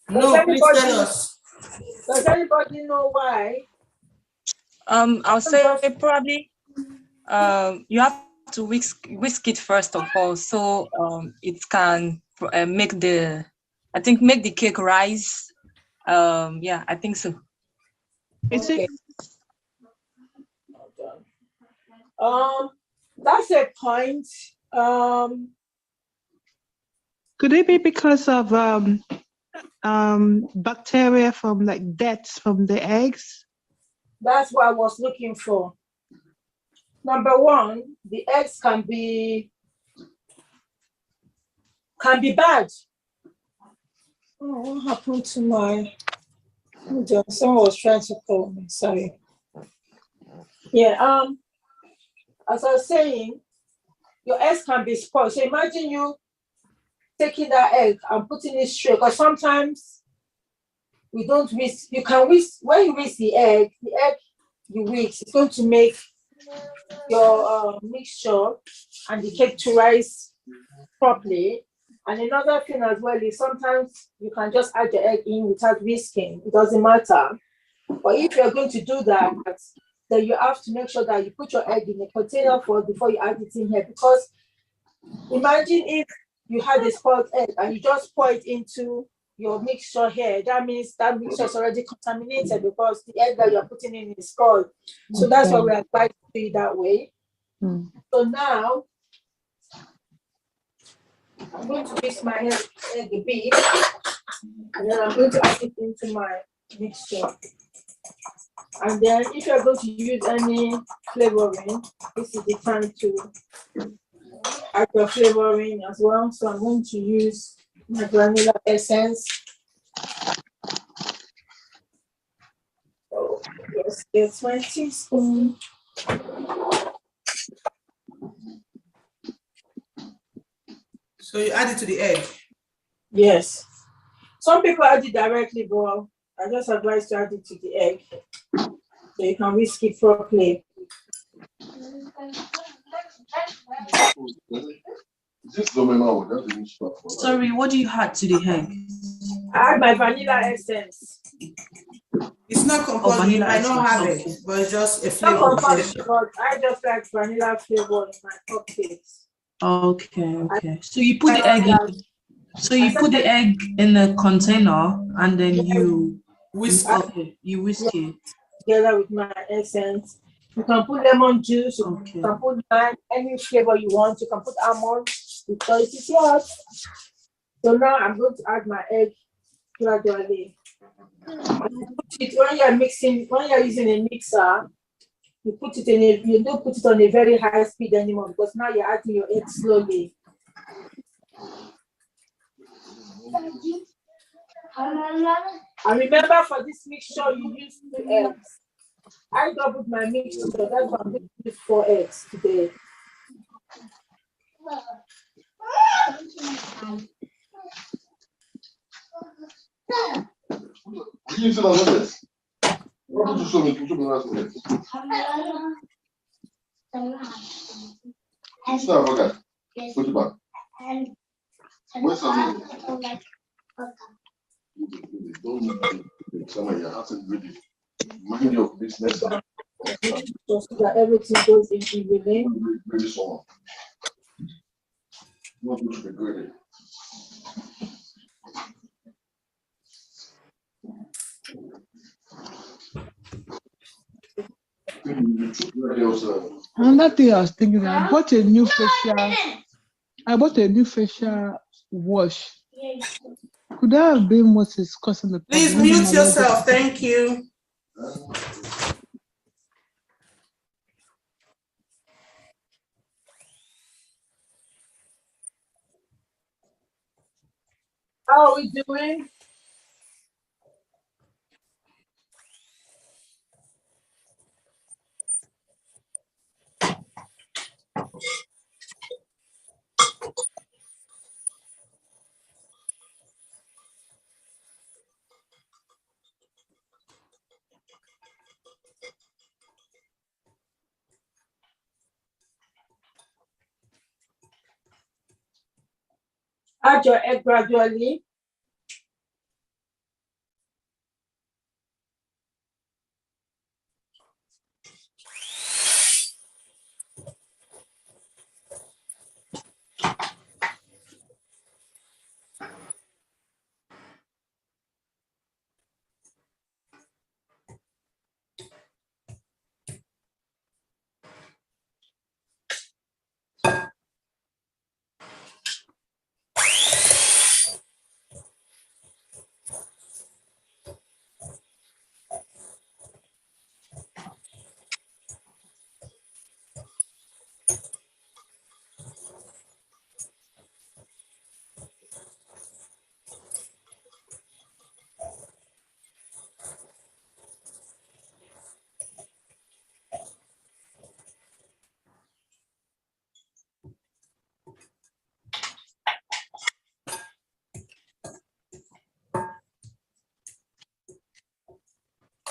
No, please tell us. Does anybody know why? I'll say probably you have to whisk it first of all, so it can make the cake rise. Yeah, I think so. Okay. That's a point. Could it be because of bacteria from like deaths from the eggs? That's what I was looking for. Number one, the eggs can be bad. Oh, what happened to my? Someone was trying to call me. Sorry. Yeah. As I was saying, your eggs can be spoiled. So imagine you taking that egg and putting it straight. Because sometimes we don't whisk. You can whisk when you whisk the egg you whisk. It's going to make your mixture and the cake to rise properly. And another thing as well is sometimes you can just add your egg in without whisking. It doesn't matter. But if you're going to do that, then you have to make sure that you put your egg in a container first before you add it in here. Because imagine if you had a spoiled egg and you just pour it into your mixture here, that means that mixture is already contaminated because the egg that you're putting in is spoiled. So that's why we advise to do it that way. So now I'm going to mix my egg a bit, and then I'm going to add it into my mixture. And then if you're going to use any flavoring, this is the time to add your flavoring as well. So I'm going to use my vanilla essence. So let's get my teaspoon. So you add it to the egg? Yes. Some people add it directly, but I just advise to add it to the egg so you can whisk it properly. Sorry, what do you add to the egg? I add my vanilla essence. It's not compulsory, you might not have okay. it, but it's just a It's not flavor. compulsory, but I just like vanilla flavor in my cupcakes. Okay. So you put the egg in. So you put the egg in a container and then you whisk. Okay, you whisk it together with my essence. You can put lemon juice. You can put lime, any flavor you want. You can put almond. The choice is yours. So now I'm going to add my egg gradually. When you're mixing, when you're using a mixer, you put it in a, you don't put it on a very high speed anymore because now you're adding your egg slowly. And remember, for this mixture, you use 2 eggs. I doubled my mixture, so that's why I'm going to use 4 eggs today. Mind your business. So that everything goes in evenly. Another thing I was thinking, I bought a new facial wash. Could that have been what is causing the problem? Please mute yourself. Thank you. How are we doing? Add your egg gradually.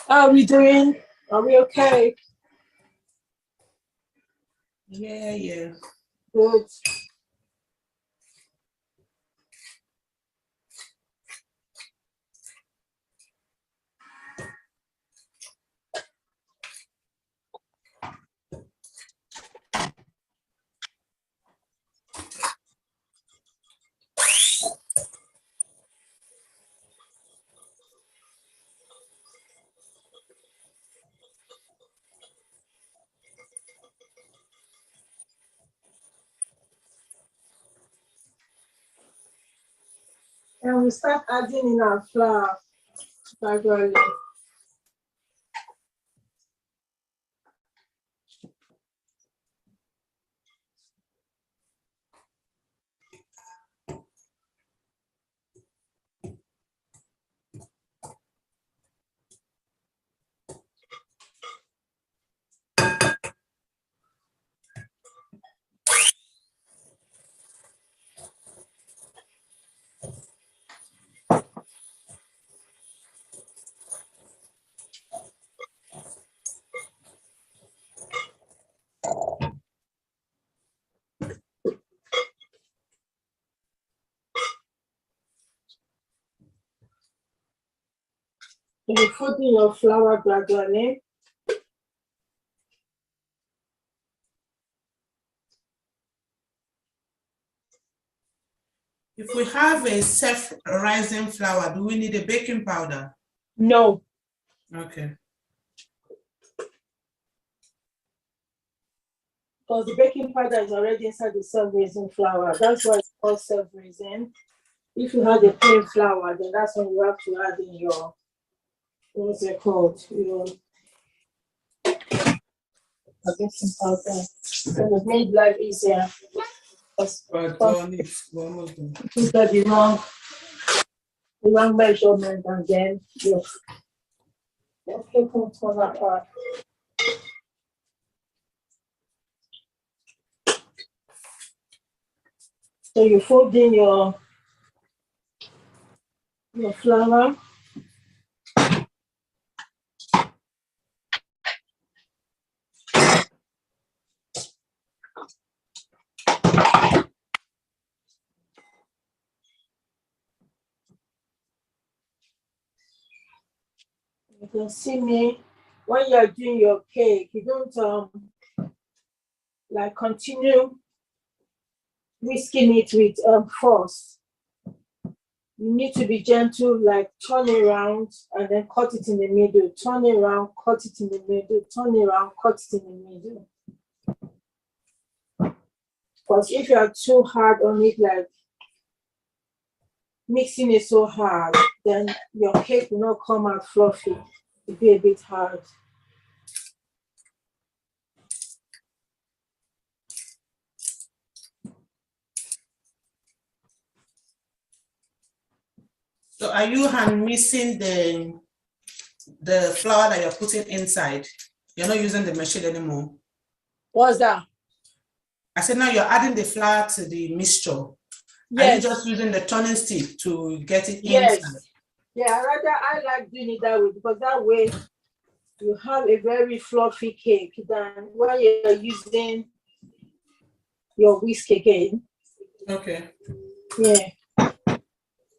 How are we doing? Are we okay? Yeah. Good. And we start adding in our flour gradually. You put in your flour gradually. If we have a self-rising flour, do we need a baking powder? No. Okay. Because the baking powder is already inside the self-raising flour. That's why it's called self-raising. If you have a plain flour, then that's when you have to add in your, what's it called? Your baking powder. And it made life easier. But it's almost done. You got the wrong measurement, and then you put on that part. So you fold in your flour. You can see me when you are doing your cake. You don't like continue whisking it with force. You need to be gentle, like turn it around and then cut it in the middle. Turn it around, cut it in the middle. Turn it around, cut it in the middle. Because if you are too hard on it, like mixing it so hard, then your cake will not come out fluffy. It'll be a bit hard. So are you hand mixing the flour that you're putting inside? You're not using the machine anymore. What's that? I said now you're adding the flour to the mixture. Yes. Are you just using the turning stick to get it Yes. inside? Yeah, I like doing it that way, because that way you have a very fluffy cake than when you're using your whisk again. Okay. Yeah.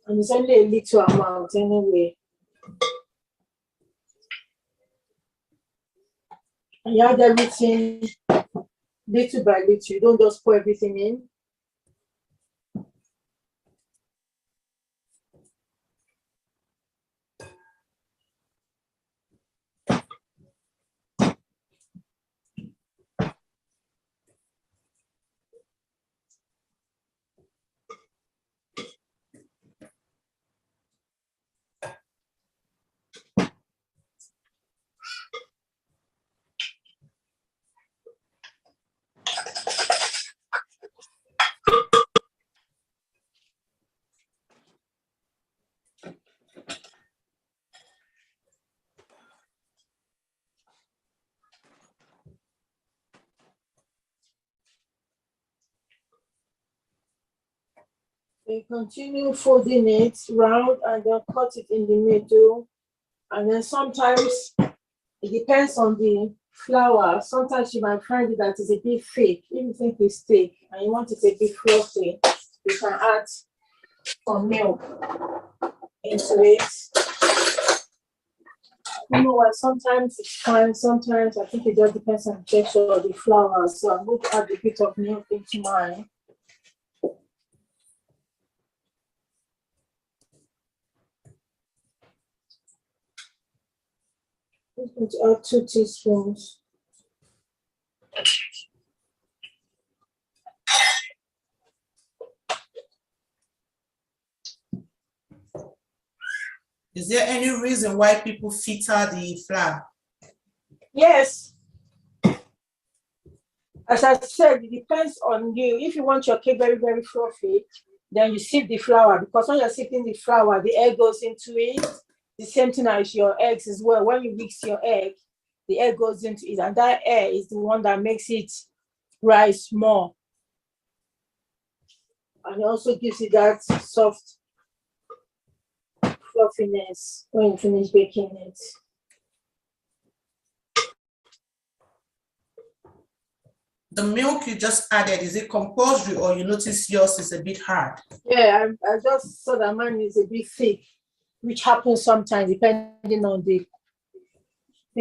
And it's only a little amount anyway. And you add everything little by little. You don't just pour everything in. You continue folding it round and then cut it in the middle. And then sometimes it depends on the flour, sometimes you might find it that is a bit thick. If you think it's thick and you want it a bit fluffy, you can add some milk into it. You know what? Sometimes it's fine. Sometimes I think it just depends on the texture of the flour. So I'm going to add a bit of milk into mine. I'm going to add 2 teaspoons. Is there any reason why people filter the flour? Yes. As I said, it depends on you. If you want your cake very, very fluffy, then you sieve the flour, because when you're sieving the flour, the air goes into it. The same thing as your eggs as well. When you mix your egg, the air goes into it, and that air is the one that makes it rise more. And it also gives it that soft fluffiness when you finish baking it. The milk you just added, is it compulsory or you notice yours is a bit hard? Yeah, I just saw that mine is a bit thick, which happens sometimes depending on the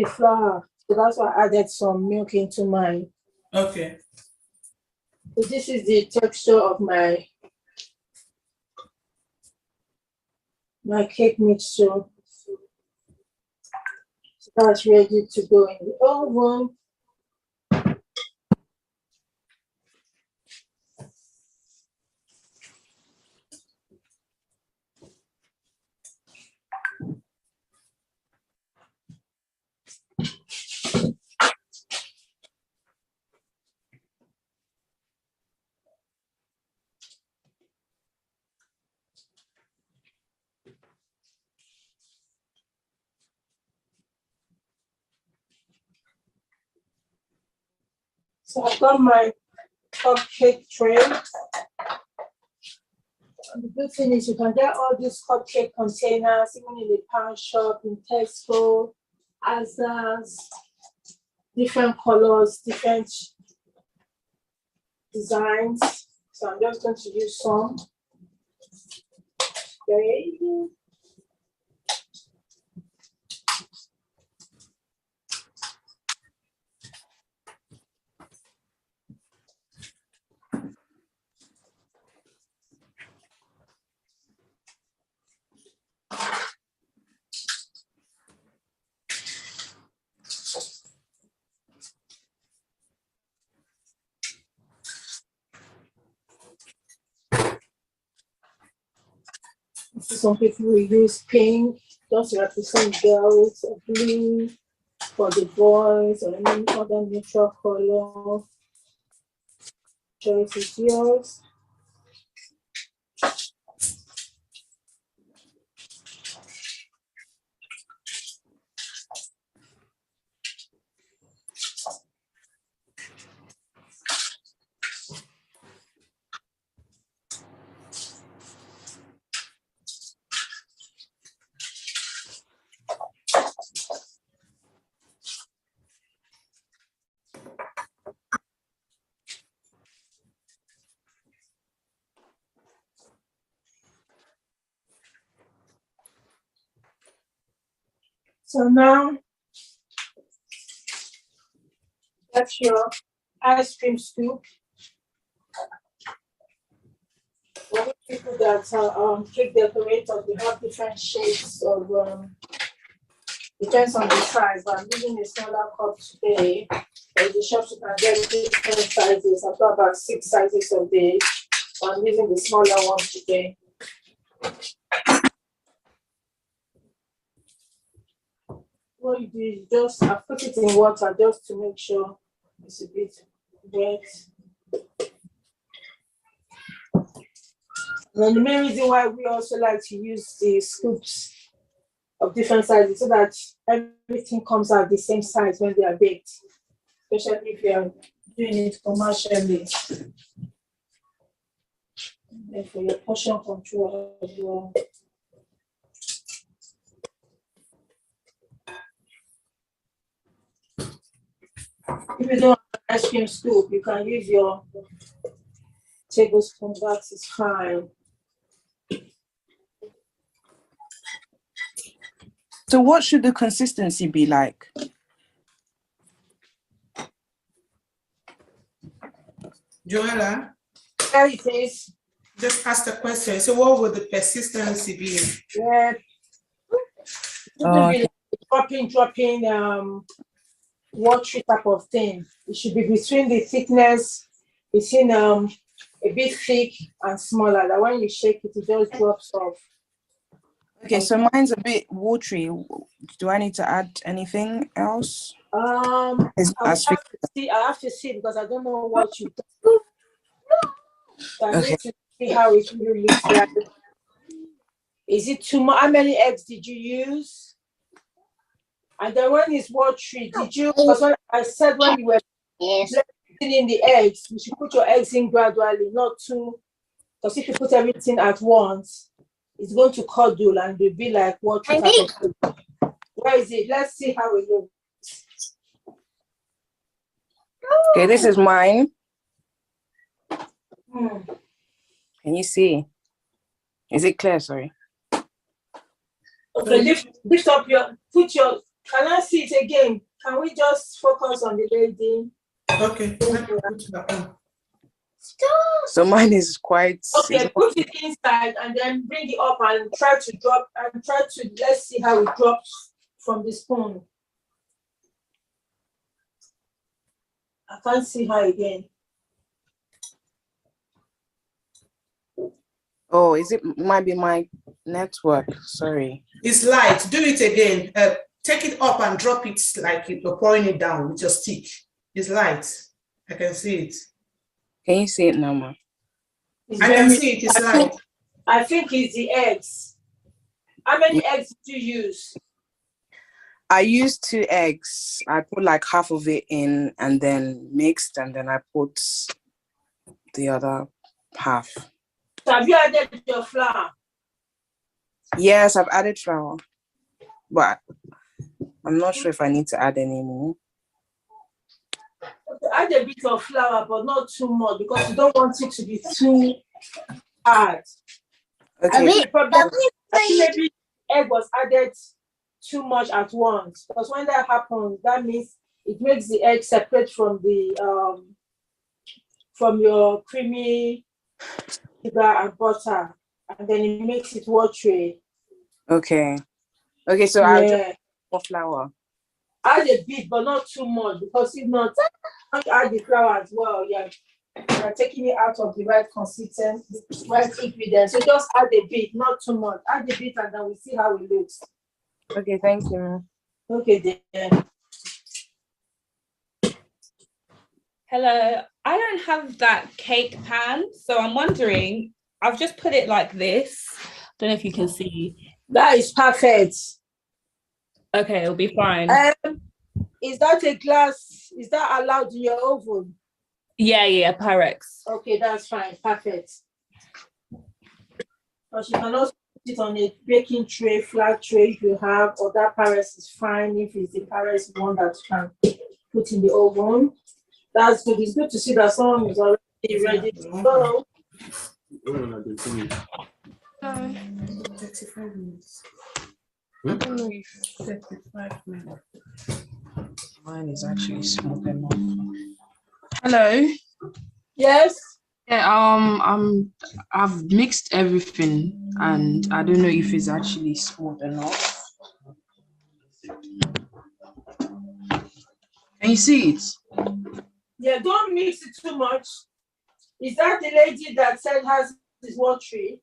flour. So that's why I added some milk into mine. Okay. So this is the texture of my cake mixture. So that's ready to go in the oven. So I've got my cupcake tray. And the good thing is you can get all these cupcake containers, even in the pound shop, in Tesco, Asda's, different colors, different designs. So I'm just going to use some. Okay. Some people will use pink just to represent girls, or blue for the boys, or any other neutral color. Choice is yours. So now that's your ice cream scoop. For people that are cake decorators, they have different shapes of depends on the size, but I'm using a smaller cup today. There's the shops you can get different sizes. I've got about 6 sizes of this. So I'm using the smaller one today. What you do is just I put it in water just to make sure it's a bit wet. And the main reason why we also like to use the scoops of different sizes so that everything comes out the same size when they are baked, especially if you are doing it commercially. And for your portion control as well. If you don't have ice cream scoop, you can use your tablespoon. That is fine. So what should the consistency be like? Joella, There it is. just ask the question. So what would the persistency be? Yeah. Okay. Dropping, watery type of thing. It should be between the thickness, between a bit thick and smaller. That when you shake it, it just drops off. Okay, so mine's a bit watery. Do I need to add anything else? I have to see because I don't know what you do. So I need to see how it really looks like. Is it too much? How many eggs did you use? And then when it's watery, did you? Because when I said when you were putting in the eggs, you should put your eggs in gradually, not too. Because if you put everything at once, it's going to curdle and it'll be like water. Where is it? Let's see how it looks. Okay, this is mine. Can you see? Is it clear? Sorry. Okay, lift up can I see it again? Can we just focus on the lady? Okay. So mine is quite. Okay, put it inside and then bring it up and try to drop and let's see how it drops from the spoon. I can't see her again. Oh, might be my network. Sorry. It's light. Do it again. Take it up and drop it like you're pouring it down with your stick. It's light. I can see it. Can you see it now, ma? I can see it. It's light. I think it's the eggs. How many eggs did you use? I used 2 eggs. I put like half of it in and then mixed, and then I put the other half. So have you added your flour? Yes, I've added flour, but I'm not sure if I need to add any more. Add a bit of flour, but not too much because you don't want it to be too hard. Okay. I think maybe egg was added too much at once, because when that happens, that means it makes the egg separate from the from your creamy sugar and butter, and then it makes it watery. Okay, so I'll just add flour. Add a bit, but not too much, because if not, add the flour as well. Yeah, you're taking it out of the right consistency, the right ingredient. So just add a bit, not too much. Add a bit, and then we see how it looks. Okay, thank you. Okay, then. Hello, I don't have that cake pan, so I'm wondering, I've just put it like this. Don't know if you can see. That is perfect. Okay, it'll be fine. Is that a glass? Is that allowed in your oven? Yeah, Pyrex. Okay, that's fine. Perfect. But you can also put it on a baking tray, flat tray if you have, or that Pyrex is fine if it's the Pyrex one that you can put in the oven. That's good. It's good to see that someone is already ready to go. 35 minutes. 35 minutes. Mine is actually small enough. Hello. Yes. Yeah, I've mixed everything and I don't know if it's actually smooth enough. Can you see it? Yeah, don't mix it too much. Is that the lady that said has this watery?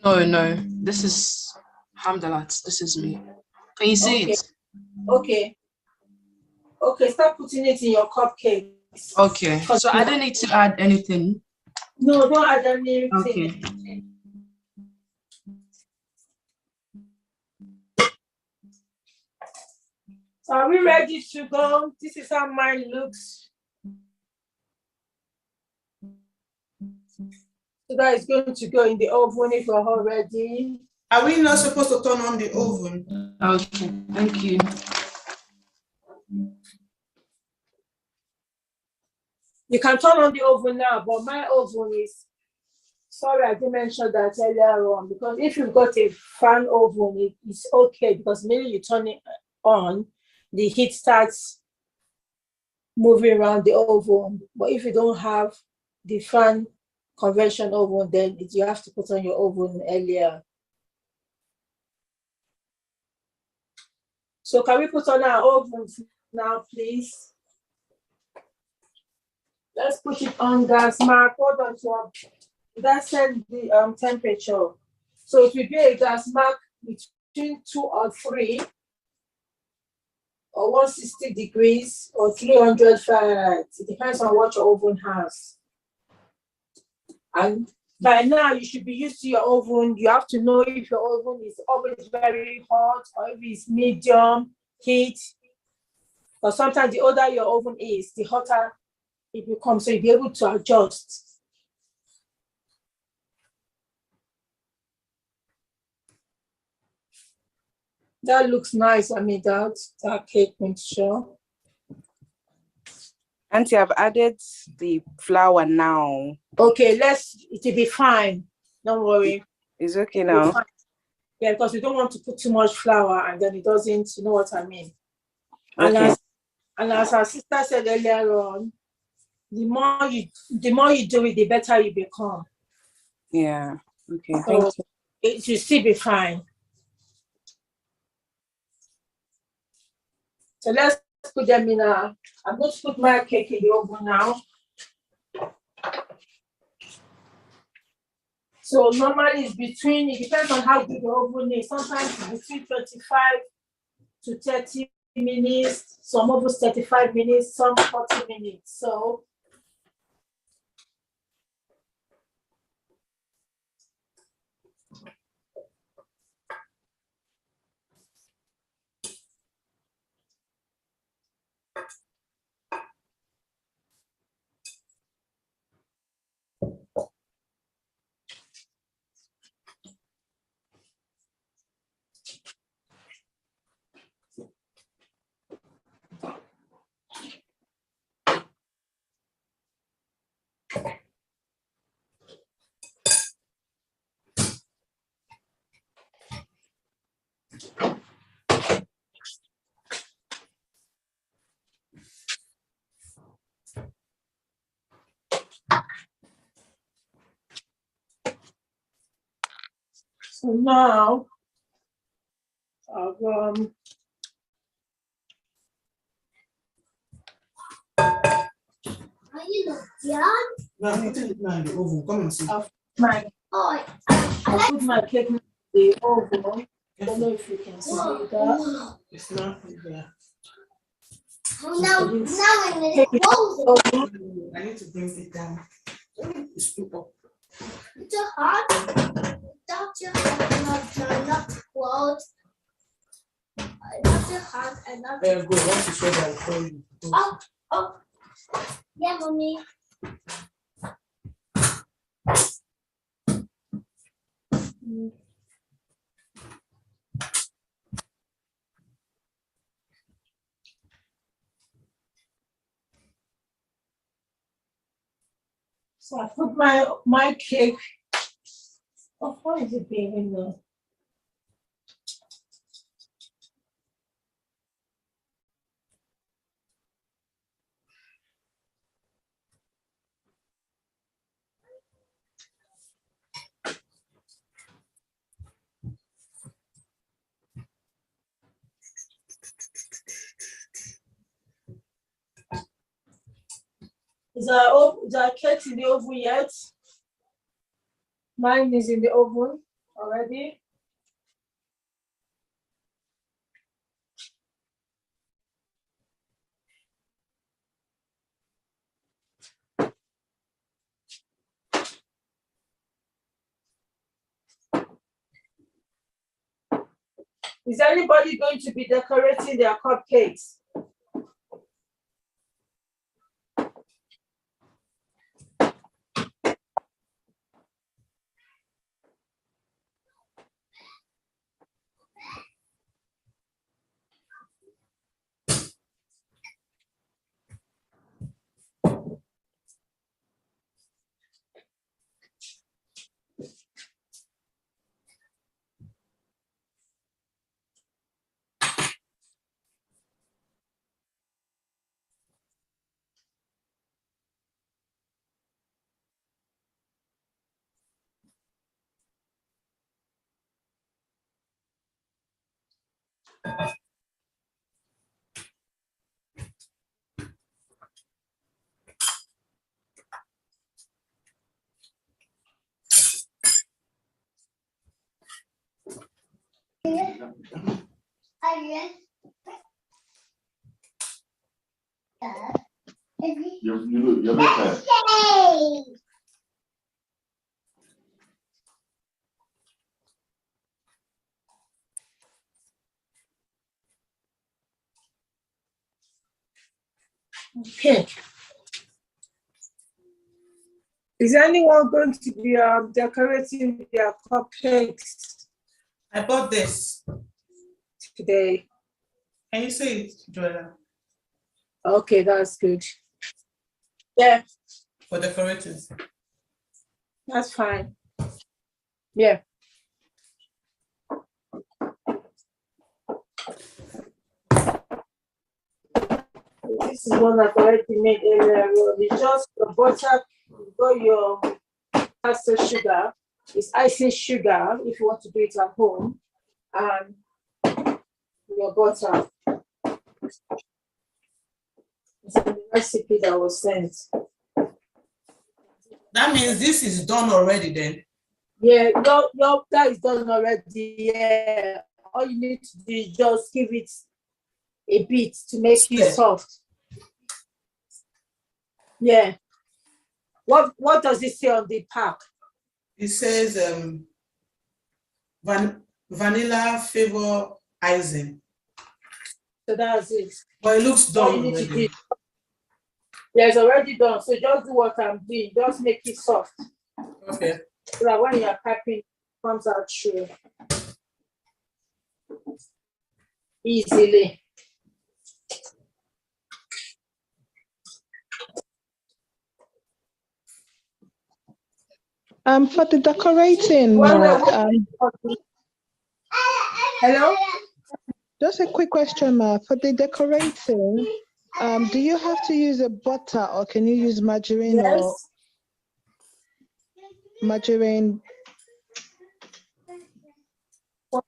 No. This is Hamdalat. This is me. Can you see it? Okay, start putting it in your cupcakes. Okay. So I don't need to add anything. No, don't add anything. Okay. So are we ready to go? This is how mine looks. So that is going to go in the oven if we're all ready. Are we not supposed to turn on the oven? Okay, thank you. You can turn on the oven now, but my oven is, sorry, I didn't mention that earlier on, because if you've got a fan oven, it's okay, because maybe you turn it on, the heat starts moving around the oven. But if you don't have the fan convention oven, then you have to put on your oven earlier. So can we put on our ovens now, please? Let's put it on gas mark. Hold on to our, that set the temperature. So it will be a gas mark between 2 or 3, or 160 degrees, or 300 Fahrenheit. It depends on what your oven has. And by now you should be used to your oven. You have to know if your oven is always very hot or if it's medium heat. But sometimes the older your oven is, the hotter it becomes, so you'll be able to adjust. That looks nice. I mean, that cake mixture. Auntie, I've added the flour now. Okay, it will be fine. Don't worry. It's okay now. Yeah, because we don't want to put too much flour and then it doesn't, you know what I mean? Okay. And as our sister said earlier on, the more you do it, the better you become. Yeah. Okay. So thank you. it should still be fine. So let's put them in I'm going to put my cake in the oven now. So normally it's between, it depends on how big the oven is. Sometimes it's between 25 to 30 minutes, some ovens 35 minutes, some 40 minutes. So now Are you not done? No, I'm putting it now in the oven. Come and see. I'll put my cake in the oven. I don't know if you can see that. It's not there. Now in the oven. I need to bring it down. It's too up. It's too hot. That's too hot. Not cold. Not too hot and not too Go. Once it's ready, I'll call you. Oh. Yeah, mommy. So I put my cake. Oh, why is it being in there? Is our cake in the oven yet? Mine is in the oven already. Is anybody going to be decorating their cupcakes? You're better. Okay. Is anyone going to be decorating their cupcakes? I bought this today. Can you see it, Joella? Okay, that's good. Yeah. For decorators. That's fine. Yeah. This is one I've already made earlier. It's just your butter, you got your caster sugar. It's icing sugar if you want to do it at home. And your butter. It's a recipe that was sent. That means this is done already then? Yeah, your that is done already. Yeah. All you need to do is just give it a bit to make it soft. Yeah. What does it say on the pack? It says vanilla flavor icing. So that's it. But it looks done All you need to already. do. Yeah, it's already done. So just do what I'm doing. Just make it soft. Okay. So that when you're packing, it comes out true. Easily. For the decorating, hello? Just a quick question, Ma. For the decorating, do you have to use a butter or can you use margarine? Yes. Or margarine? For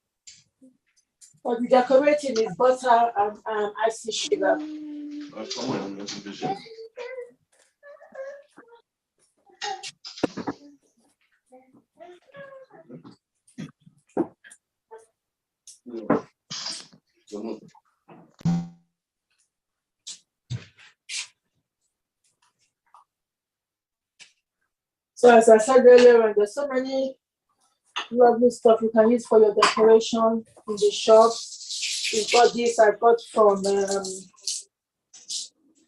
the decorating is butter and icing sugar. So as I said earlier, there's so many lovely stuff you can use for your decoration in the shop. We've got this I got from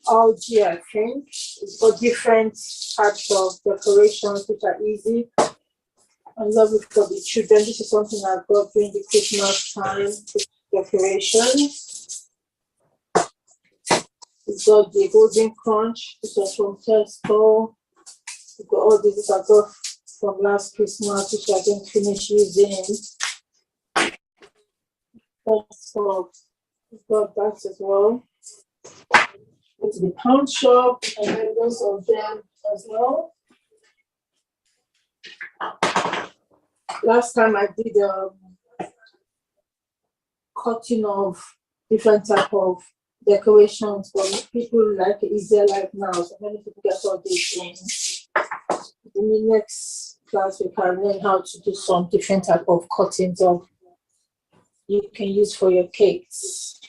Algae, I think. It's got different types of decorations which are easy. I love it for the children. This is something I've got during the Christmas time decorations. We've got the Golden Crunch. This was from Tesco. We've got all these I got from last Christmas, which I didn't finish using. So we've got that as well. Go to the pound shop and then those of them as well. Last time I did cutting of different type of decorations for people like easier life now. So many people get all these things. In the next class, we can learn how to do some different type of cuttings of you can use for your cakes.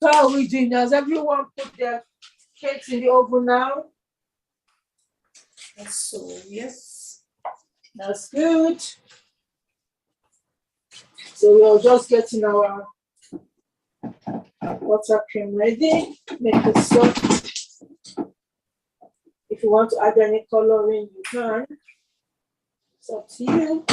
So how are we doing? Does everyone put their cakes in the oven now? So yes. That's good. So we're just getting our butter cream ready. Make it soft. If you want to add any coloring, you can. It's up to you.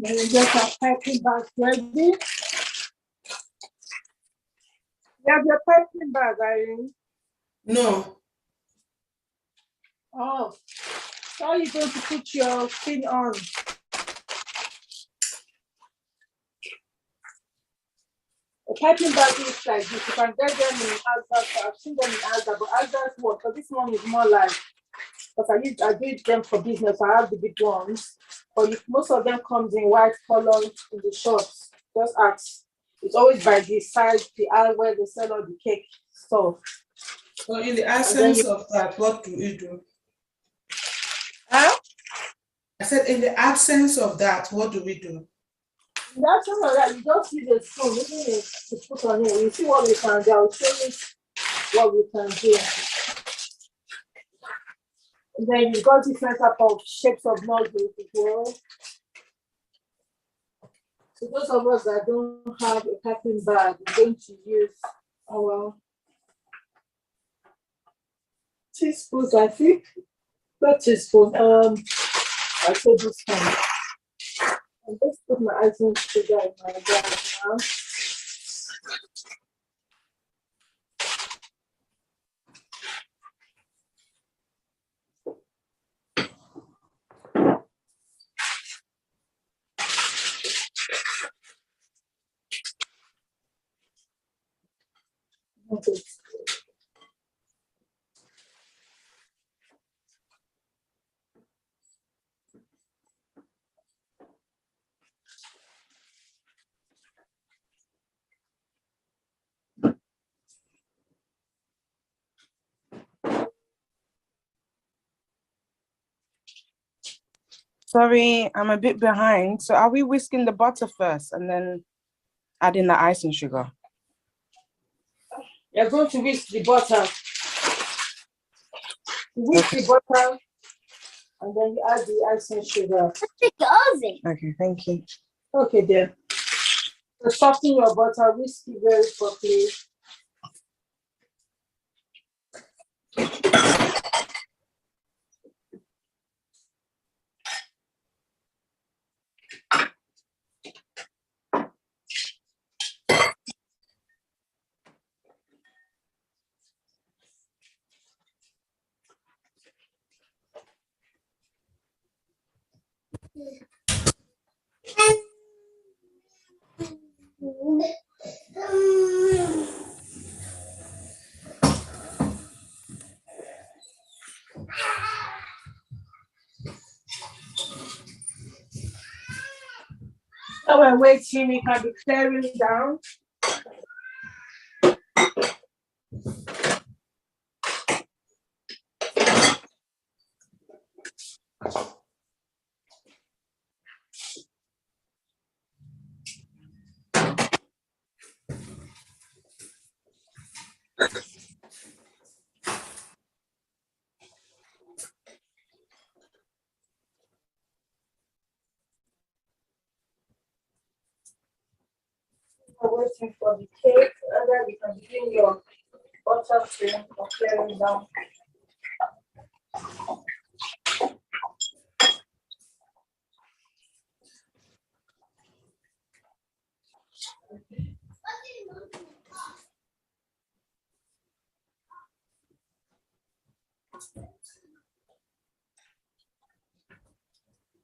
Then you get our piping bag ready. You have your piping bag, Irene? No. Oh, so how are you going to put your thing on? The piping bag looks like this. You can get them in Asda. I've seen them in Asda, but Asda's one. So this one is more like, because I did them for business. I have the big ones, but most of them comes in white color in the shops. Just ask. It's always by the side, the aisle where they sell all the cake stuff. So in the absence of that, what do we do? Huh? I said, in the absence of that, what do we do? In the absence of that, you just use a spoon, isn't it, to put on it. You see what we can do. I'll show you what we can do. And then you got different type of shapes of nozzles as well. So those of us that don't have a piping bag, we're going to use our teaspoons, I think. Not teaspoon, I say this one. I'll just put my icing sugar in my bag now. Okay. Sorry, I'm a bit behind. So are we whisking the butter first and then adding the icing sugar? You're going to whisk the butter. Whisk the butter, and then you add the icing sugar. Okay, thank you. Okay, then. So soften your butter, whisk it very properly. So we're waiting, we can be clearing down. We're waiting for the cake, and then you can begin your butter cream for clearing down.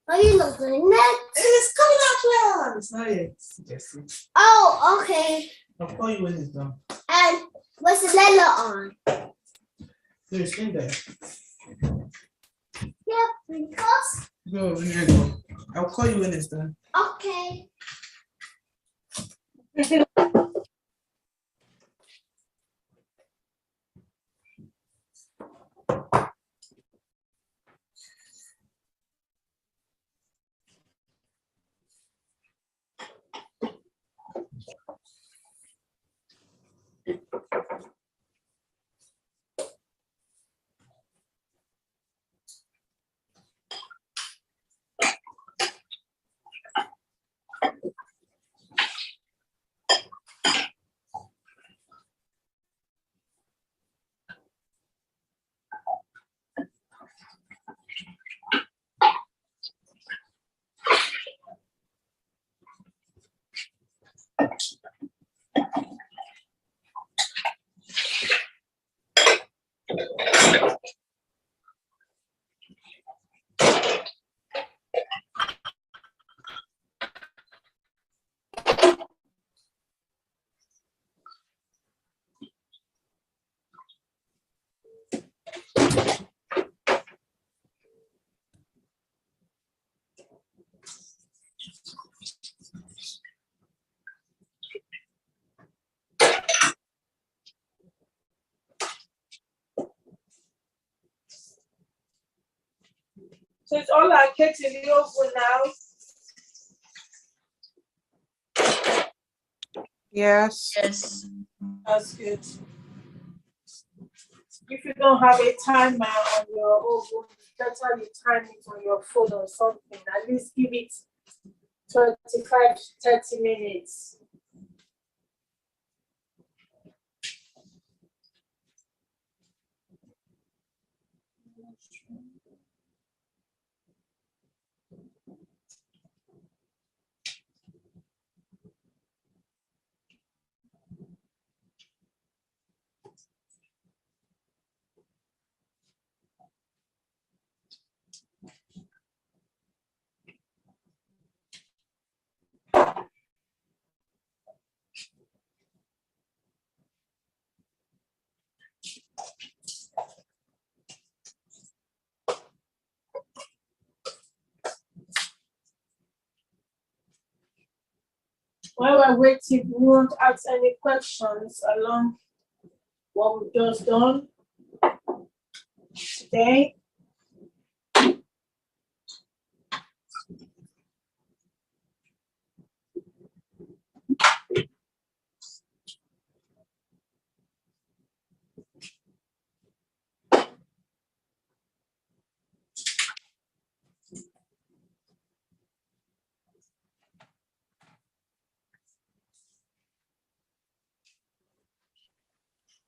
Are you not doing that? It's coming out well. It's not yet, Jesse. Oh, okay. I'll call you when it's done. And what's the letter on? So it's in there. Yeah, because. Go, here you go. I'll call you when it's done. Okay. all our cakes in the oven now? Yes. Yes. That's good. If you don't have a timer on your oven, better you time it on your phone or something. At least give it 25 to 30 minutes. While we're waiting, we won't ask any questions along what we've just done today.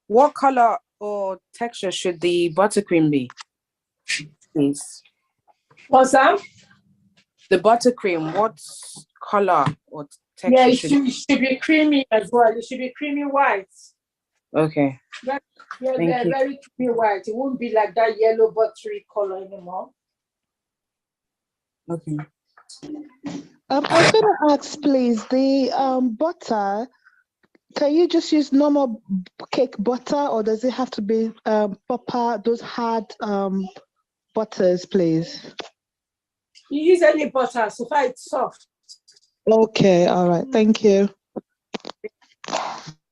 What color or texture should the buttercream be, please? What's that? The buttercream, what color or texture Yeah, it should should be creamy as well. It should be creamy white. Okay. Yeah, Thank they're you. very creamy white. It won't be like that yellow buttery color anymore. Okay. I was going to ask, please, the butter, can you just use normal cake butter, or does it have to be proper, those hard butters, please? You use any butter, so far it's soft. Okay, all right. Thank you.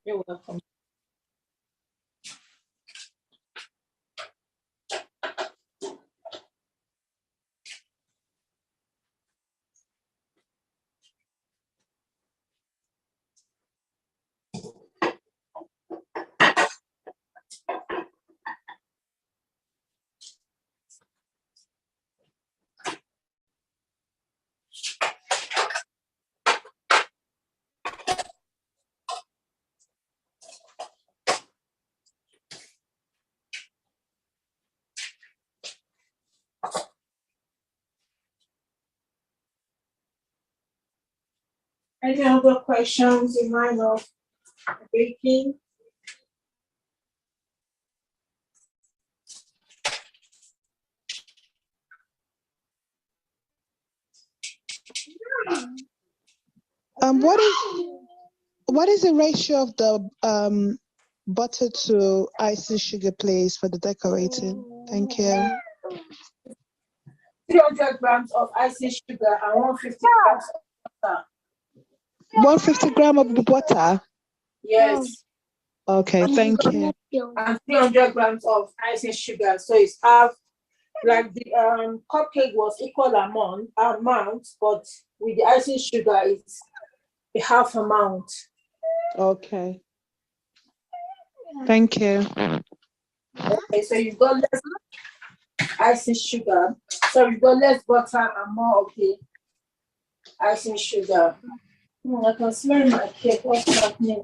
You're welcome. Any other questions in mind of baking? What is the ratio of the butter to icing sugar, please, for the decorating? Thank you. 300 grams of icing sugar and 150 grams of butter. 150 grams of butter? Yes. Okay, thank you. And 300 grams of icing sugar. So it's half, like the cupcake was equal amount, but with the icing sugar, it's a half amount. Okay. Thank you. Okay, so you've got less icing sugar. So you've got less butter and more of the icing sugar. I can smell my cake. What's happening?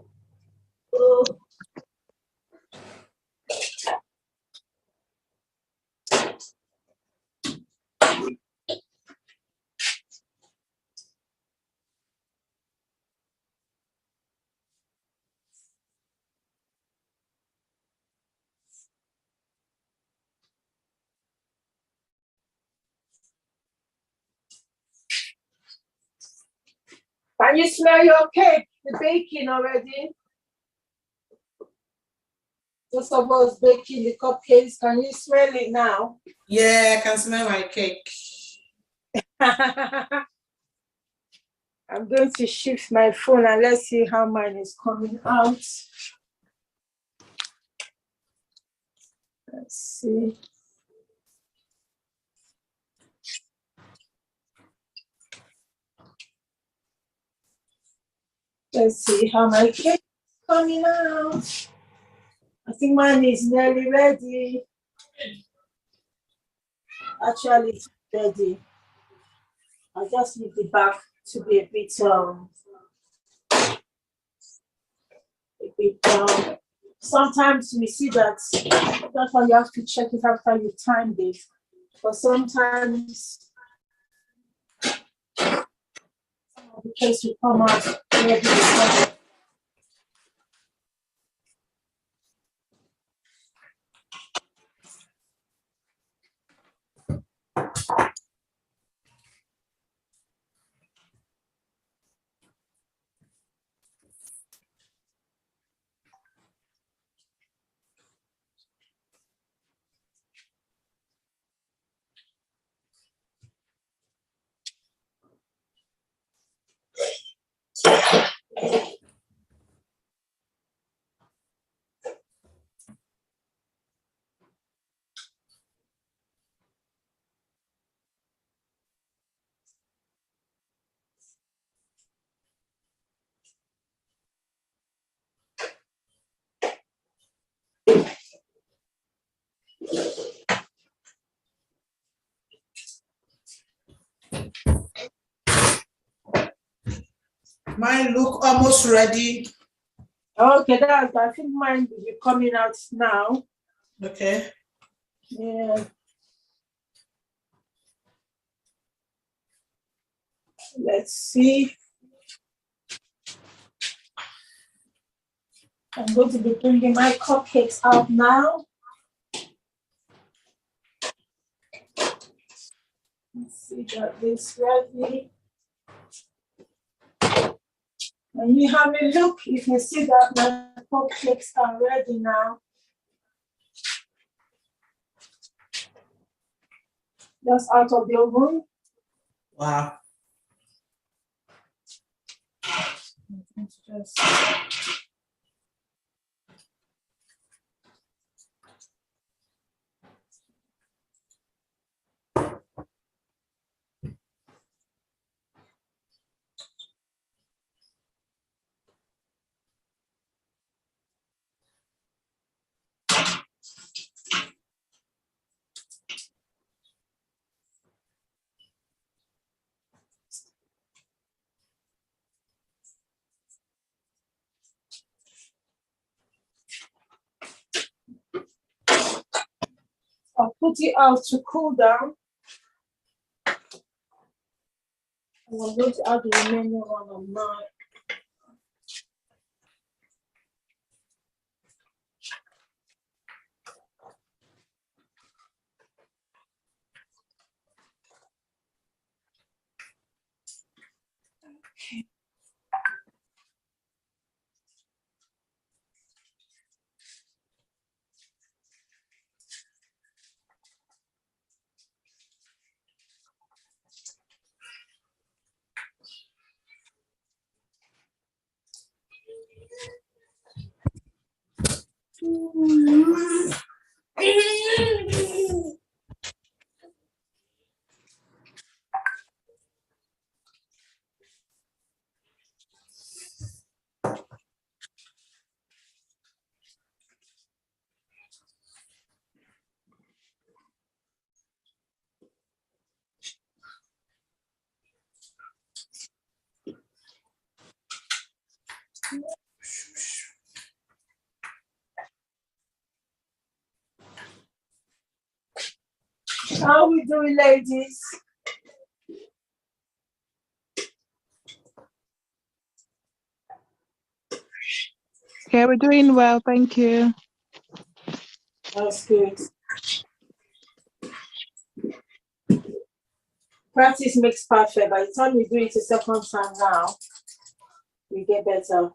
Oh. Can you smell your cake? The baking already? Those of us baking the cupcakes, can you smell it now? Yeah, I can smell my cake. I'm going to shift my phone and let's see how mine is coming out. Let's see. Let's see how my cake is coming out. I think mine is nearly ready. Actually, it's ready. I just need the back to be a bit sometimes we see that that's why you have to check it after you time it. But sometimes the case will come out ready. Mine look almost ready. Okay, I think mine will be coming out now. Okay. Yeah. Let's see. I'm going to be bringing my cupcakes out now. Let's see that this ready. When you have a look, you can see that my cupcakes are ready now. Just out of the oven. Wow. Just I'll put it out to cool down. And I'm going to add the remaining one of mine. Okay. How are we doing, ladies? Okay, we're doing well, thank you. That's good. Practice makes perfect. By the time you do it a second time now, you get better.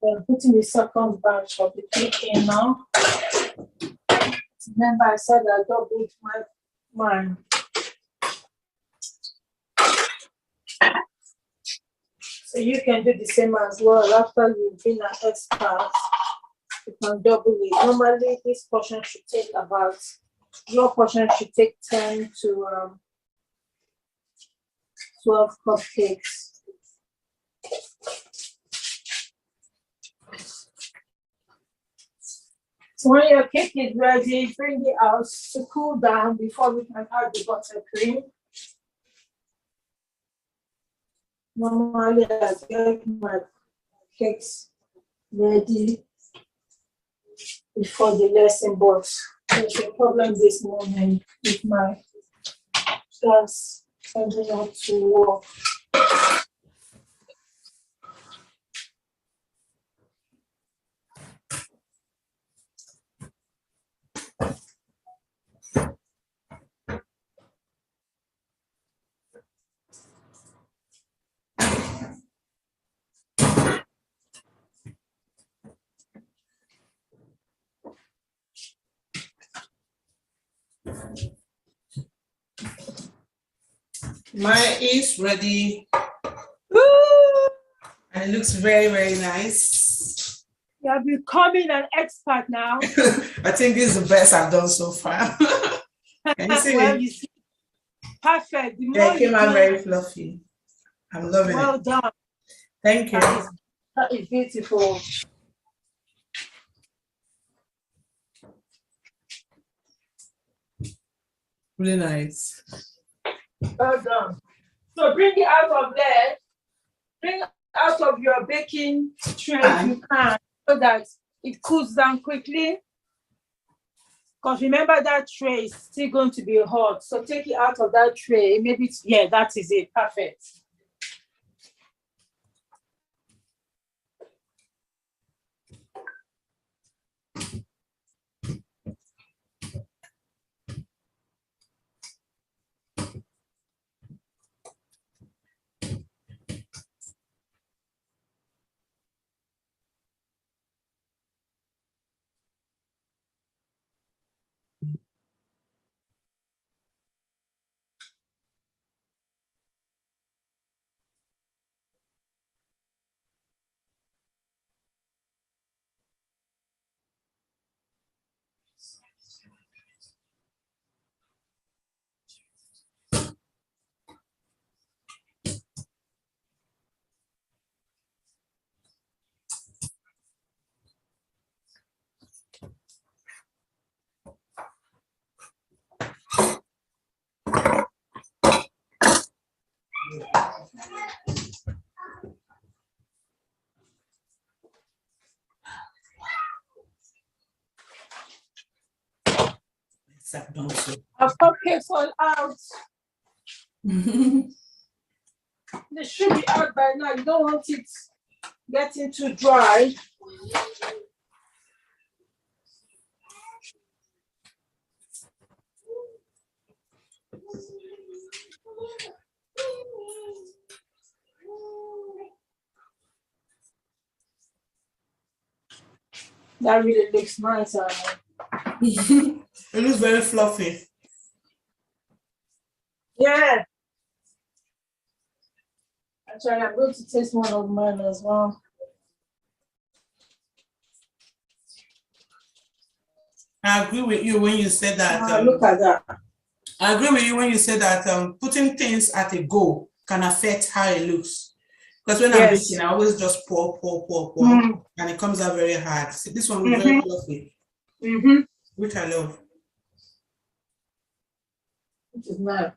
I'm putting the second batch of the cake in now. Remember, I said I doubled mine. So you can do the same as well. After you've been an expert, you can double it. Normally, this portion should take about, your portion should take 10 to 12 cupcakes. So when your cake is ready, bring it out to cool down before we can add the buttercream. Normally, I get my cakes ready before the lesson, but there's a problem this morning with my gas ending up to work. Mine is ready. And it looks very, very nice. You are becoming an expert now. I think this is the best I've done so far. Can you see Well, it? you see, perfect. Yeah, it came out very fluffy. I'm loving it. Well done. Thank you. That is beautiful. Really nice. Well done. So bring it out of there. Bring it out of your baking tray if you can, so that it cools down quickly. Because remember, that tray is still going to be hot. So take it out of that tray. Maybe, yeah, that is it. Perfect. Our cupcakes all out. They should be out by now. You don't want it getting too dry. That really looks nice. It looks very fluffy. Yeah. Actually, I'm going to taste one of mine as well. I agree with you when you said that. Look at that. I agree with you when you said that putting things at a go can affect how it looks. Because when I'm baking, I always just pour, and it comes out very hard. See, this one was very fluffy, which I love. Which is nice.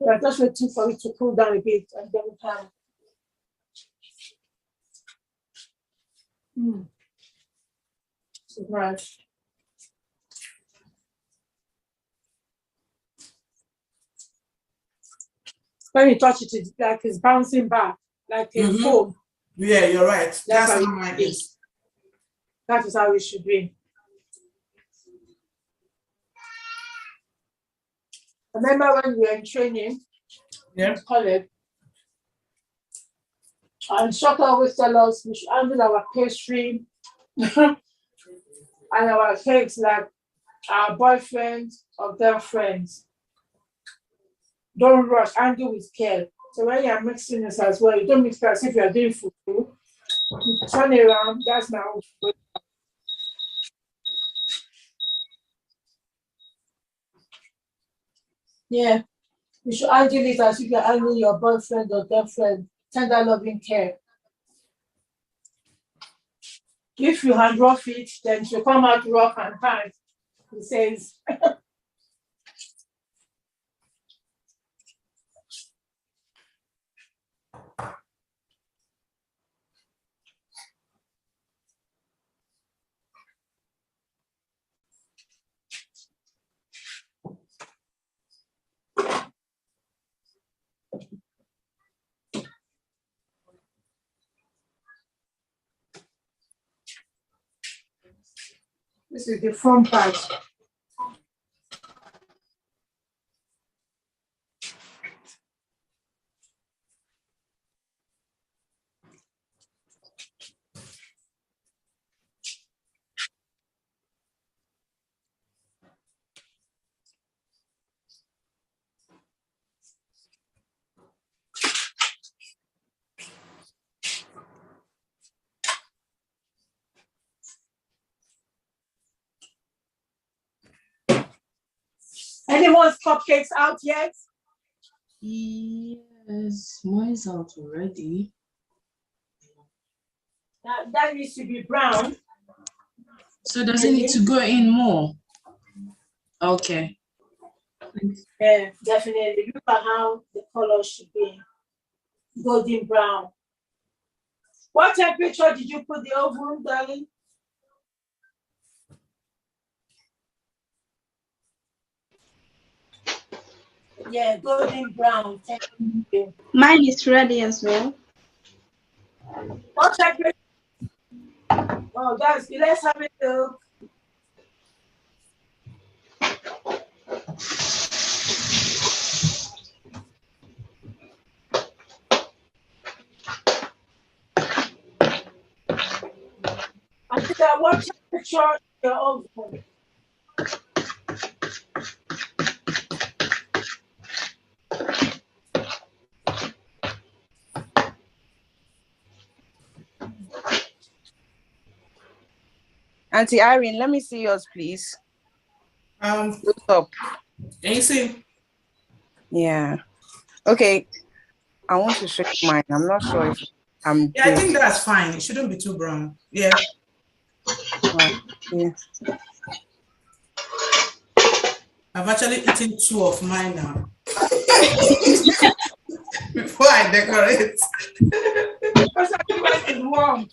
Yeah, just waiting for it to cool down a bit and then we can. This is nice. When you touch it, it's like it's bouncing back, like a foam. Yeah, you're right. That's how how mine is. That is how it should be. Remember when we were in training? Yeah. College. Our instructor always tell us we should handle our pastry and our cakes like our boyfriends or girlfriends. Don't rush, handle with care. So when you're mixing this as well, you don't mix it as if you're doing food. You turn it around, that's my own way. Yeah, you should handle it as if you're handling your boyfriend or girlfriend. Tender loving care. If you hand rough it, then it will come out rough and hard. He says. This is the front part. Anyone's cupcakes out yet? Yes, mine's out already. That needs to be brown. So does it need to go in more? Okay. Yeah, definitely. Look at how the color should be. Golden brown. What temperature did you put the oven, darling? Yeah, golden brown. Thank you. Mine is ready as well. What temperature? Oh, that's good. Let's have a look. What temperature is your oven? Auntie Irene, let me see yours, please. What's up? Can you see? Yeah. Okay. I want to show you mine. I'm not sure if I'm. Yeah, I think that's fine. It shouldn't be too brown. Yeah. Yeah. I've actually eaten 2 of mine now. Before I decorate. Because everyone is warm.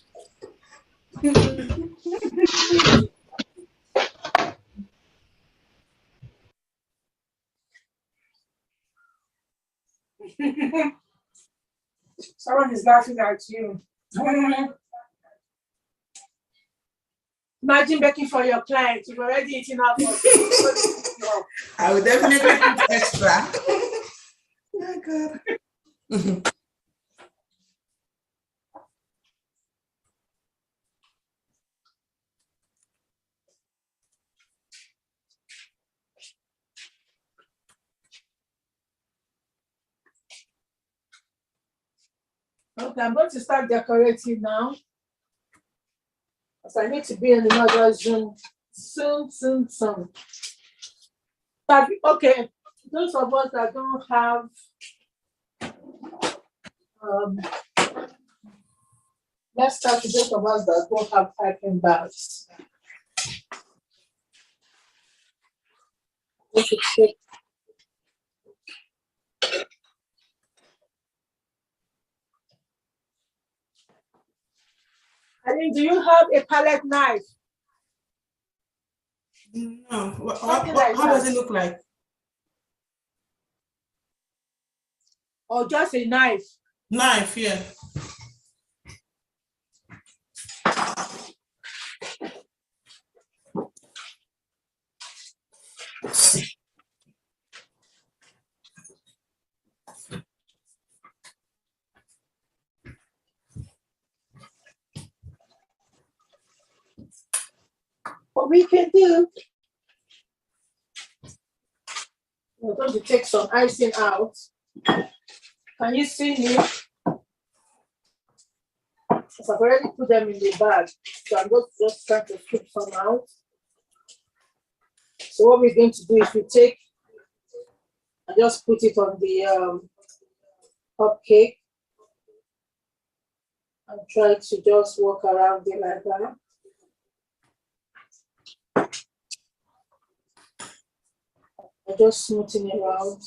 Someone is laughing at you. Imagine baking for your client. You've already eaten out. I will definitely put extra. Oh, God. Okay, I'm going to start decorating now. Because I need to be in another Zoom soon. But, okay, those of us that don't have let's start with those of us that don't have piping bags. I mean, do you have a palette knife? No. How does it look like? Or just a knife? Knife, yeah. what we can do. We're going to take some icing out. Can you see me? I've already put them in the bag, so I'm just trying to scoop some out. So what we're going to do is we take and just put it on the cupcake and try to just walk around it like that. I'm just smoothing it around.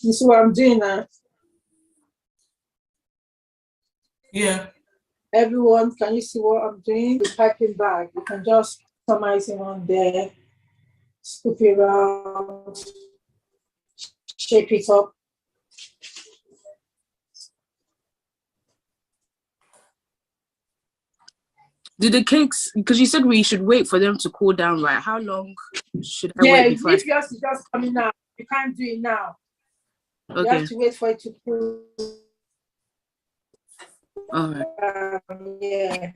You see what I'm doing now? Yeah. Everyone, can you see what I'm doing? The piping bag, you can just customize it on there, scoop it around, shape it up. Do the cakes, because you said we should wait for them to cool down, right? How long should I wait before If yours is just coming out, you can't do it now. Okay. You have to wait for it to cool. All right. Yeah.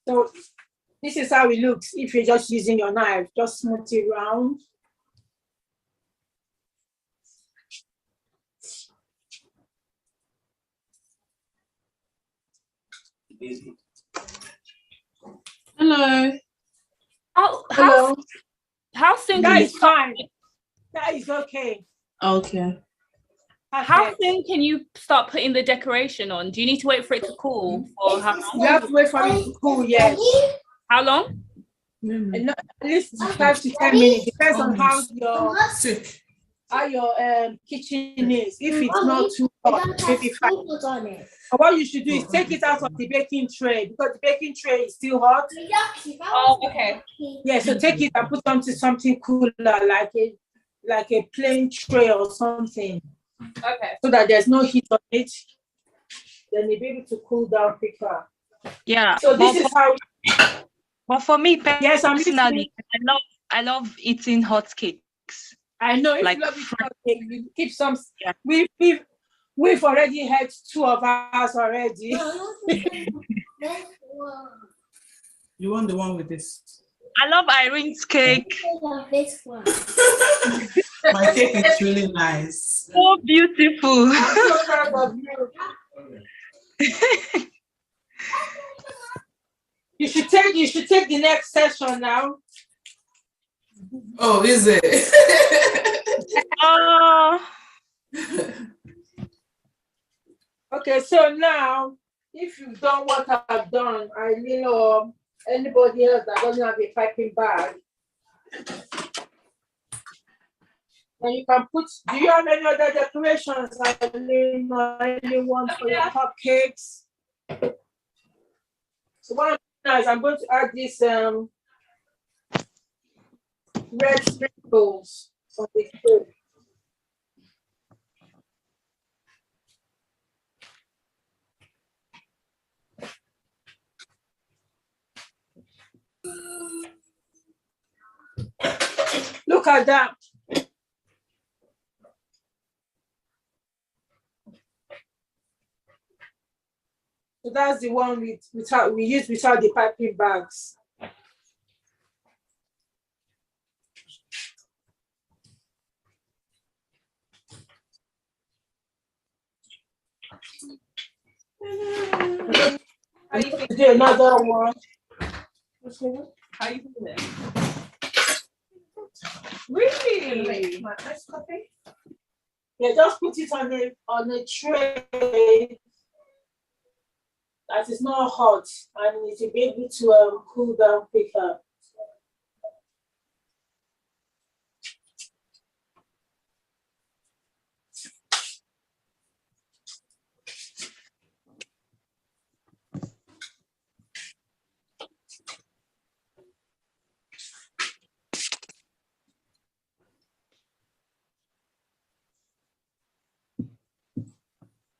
So this is how it looks if you're just using your knife. Just smooth it around. Hello. Hello. How soon That can you is fine. That is okay. Okay. How soon can you start putting the decoration on? Do you need to wait for it to cool? Or how long? You have to wait for it to cool, yes. How long? At least 5 to 10 minutes. Depends on how your kitchen is. If it's not too hot, maybe 5. And what you should do is take it out of the baking tray because the baking tray is still hot. Oh, okay. Yeah, so take it and put onto something cooler, like a plain tray or something. Okay. So that there's no heat on it. Then you'll be able to cool down quicker. Yeah. So this is how. But for me Yes, I'm personally, I love eating hot cakes. I know if like you love it, you keep some. Yeah. We've already had 2 of us already. You want the one with this? I love Irene's cake. My cake is really nice. So beautiful. I'm so proud of you. You should take the next session now. Oh, is it? Okay, so now, if you've done what I've done, I know anybody else that doesn't have a piping bag, then you can put. Do you have any other decorations? Anyone for your cupcakes? So what I'm going to add this red sprinkles on the cake. Look at that. So that's the one we use without the piping bags. How you feeling? Do another one. How you feeling? Really? My nice coffee. Yeah, just put it on a tray that is not hot and it will be able to cool down quicker.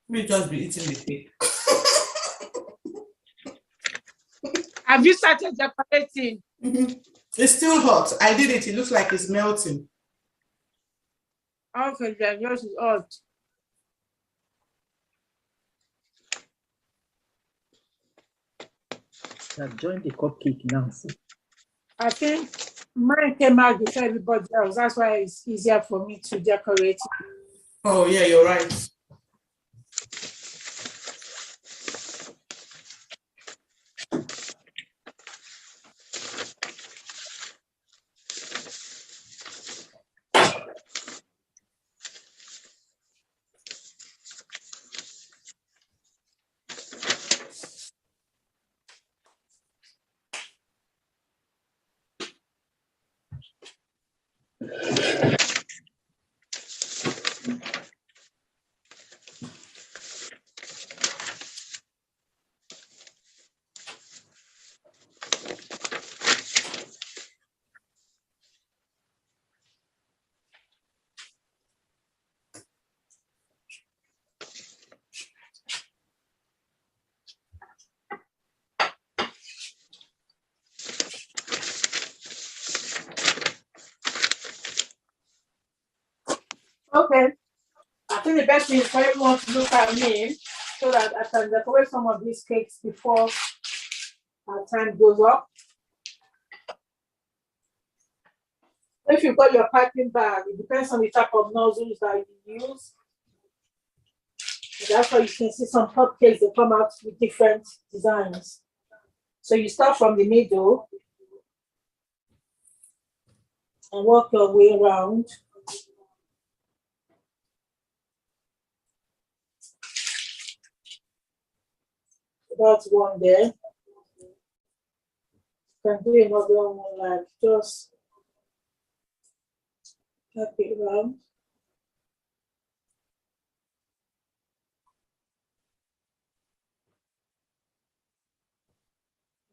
We just be eating the cake. Have you started decorating? It's still hot. I did it. It looks like it's melting. Okay, then yours is hot. I've joined the cupcake now. See? I think mine came out before everybody else. That's why it's easier for me to decorate. Oh, yeah, you're right. Okay. I think the best thing is for everyone to look at me so that I can decorate some of these cakes before our time goes up. If you've got your piping bag, it depends on the type of nozzles that you use. That's why you can see some cupcakes that come out with different designs. So you start from the middle and work your way around. That's one there. You can do another one like just tap it around.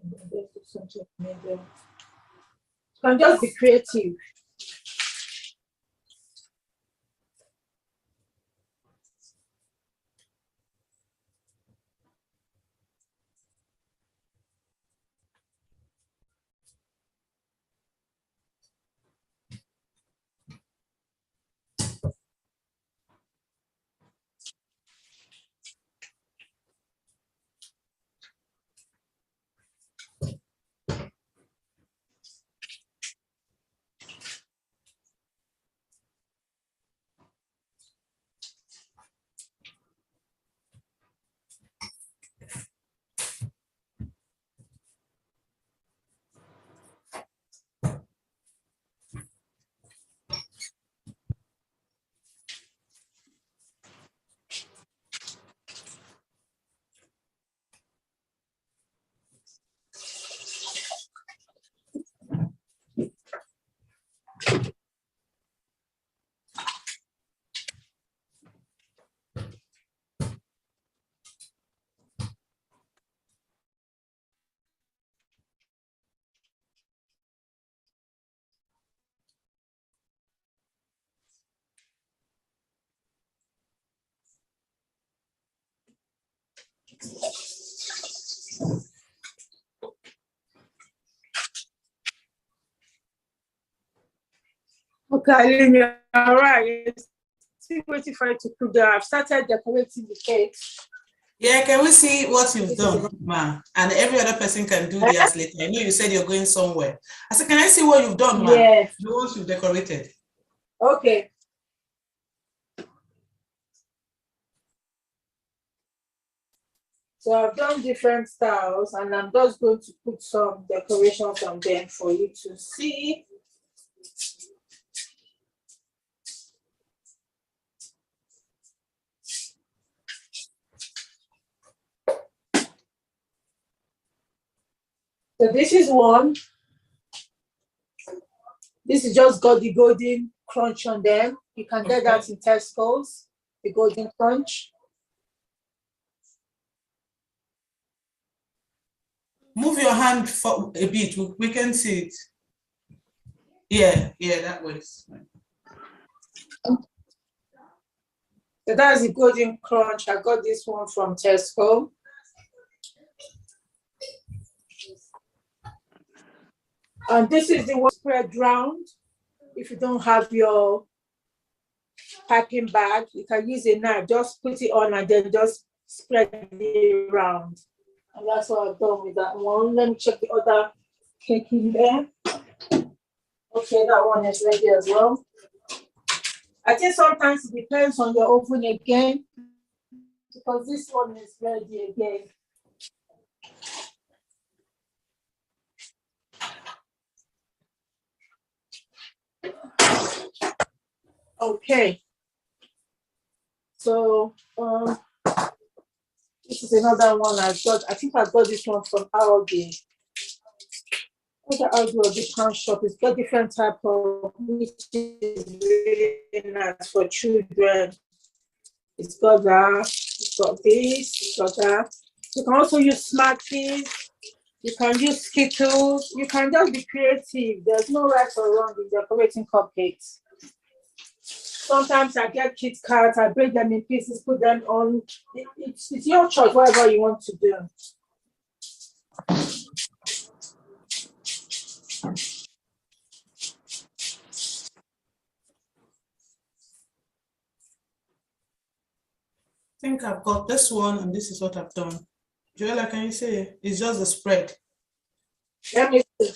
And then just do something in the middle. You can just be creative. Okay, Eileen, all right. Still waiting for it to cool down. I've started decorating the cake. Yeah, can we see what you've done, ma? And every other person can do theirs later. I know you said you're going somewhere. I said, can I see what you've done, ma? Yes. The ones you've decorated. Okay. So I've done different styles and I'm just going to put some decorations on them for you to see. So this is one. This is just got the golden crunch on them. You can get that in Tesco's, the golden crunch. Move your hand for a bit. We can see it. Yeah, that works. So that's the golden crunch. I got this one from Tesco. And this is the one spread round. If you don't have your piping bag, you can use a knife, just put it on and then just spread it around. And that's what I've done with that one. Let me check the other cake in there. Okay, that one is ready as well. I think sometimes it depends on your oven again, because this one is ready again. Okay. So this is another one I got. I think I got this one from Aldi. What Aldi or the town shop? It's got different type of, which is really nice for children. It's got that. It's got this. It's got that. You can also use Smarties. You can use Skittles. You can just be creative. There's no right or wrong in decorating cupcakes. Sometimes I get Kit Kats, I break them in pieces, put them on. It's your choice, whatever you want to do. I think I've got this one, and this is what I've done. Joella, can you say it's just the spread? Let me see.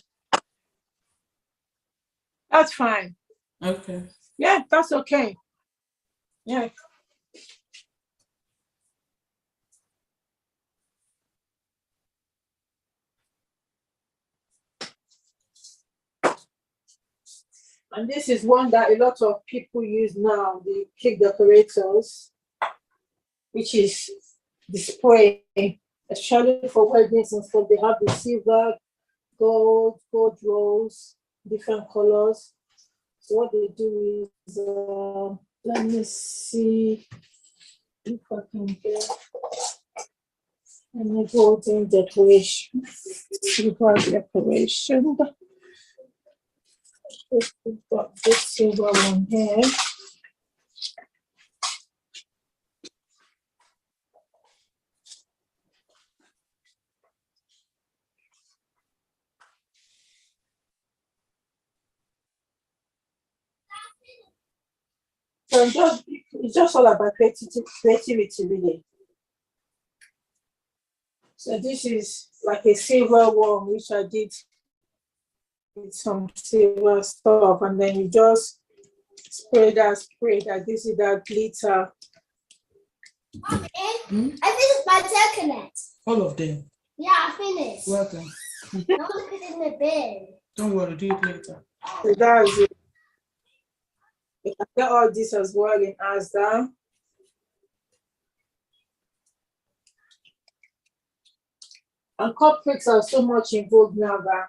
That's fine. Okay. Yeah, that's okay. Yeah. And this is one that a lot of people use now, the cake decorators, which is the spray, especially for weddings and stuff. They have the silver, gold rose, different colors. So what they do is, let me see if I can get any golden decoration. Silver decoration. We've got this silver one here. So it's just all about creativity, really. So this is like a silver one, which I did with some silver stuff, and then you just spray that. This is that glitter. I finished my coconut. All of them. Yeah, I finished. Welcome. I want to put it in the bin. Don't worry, do it later. So that is it. You can get all this as well in Asda. And cupcakes are so much in vogue now that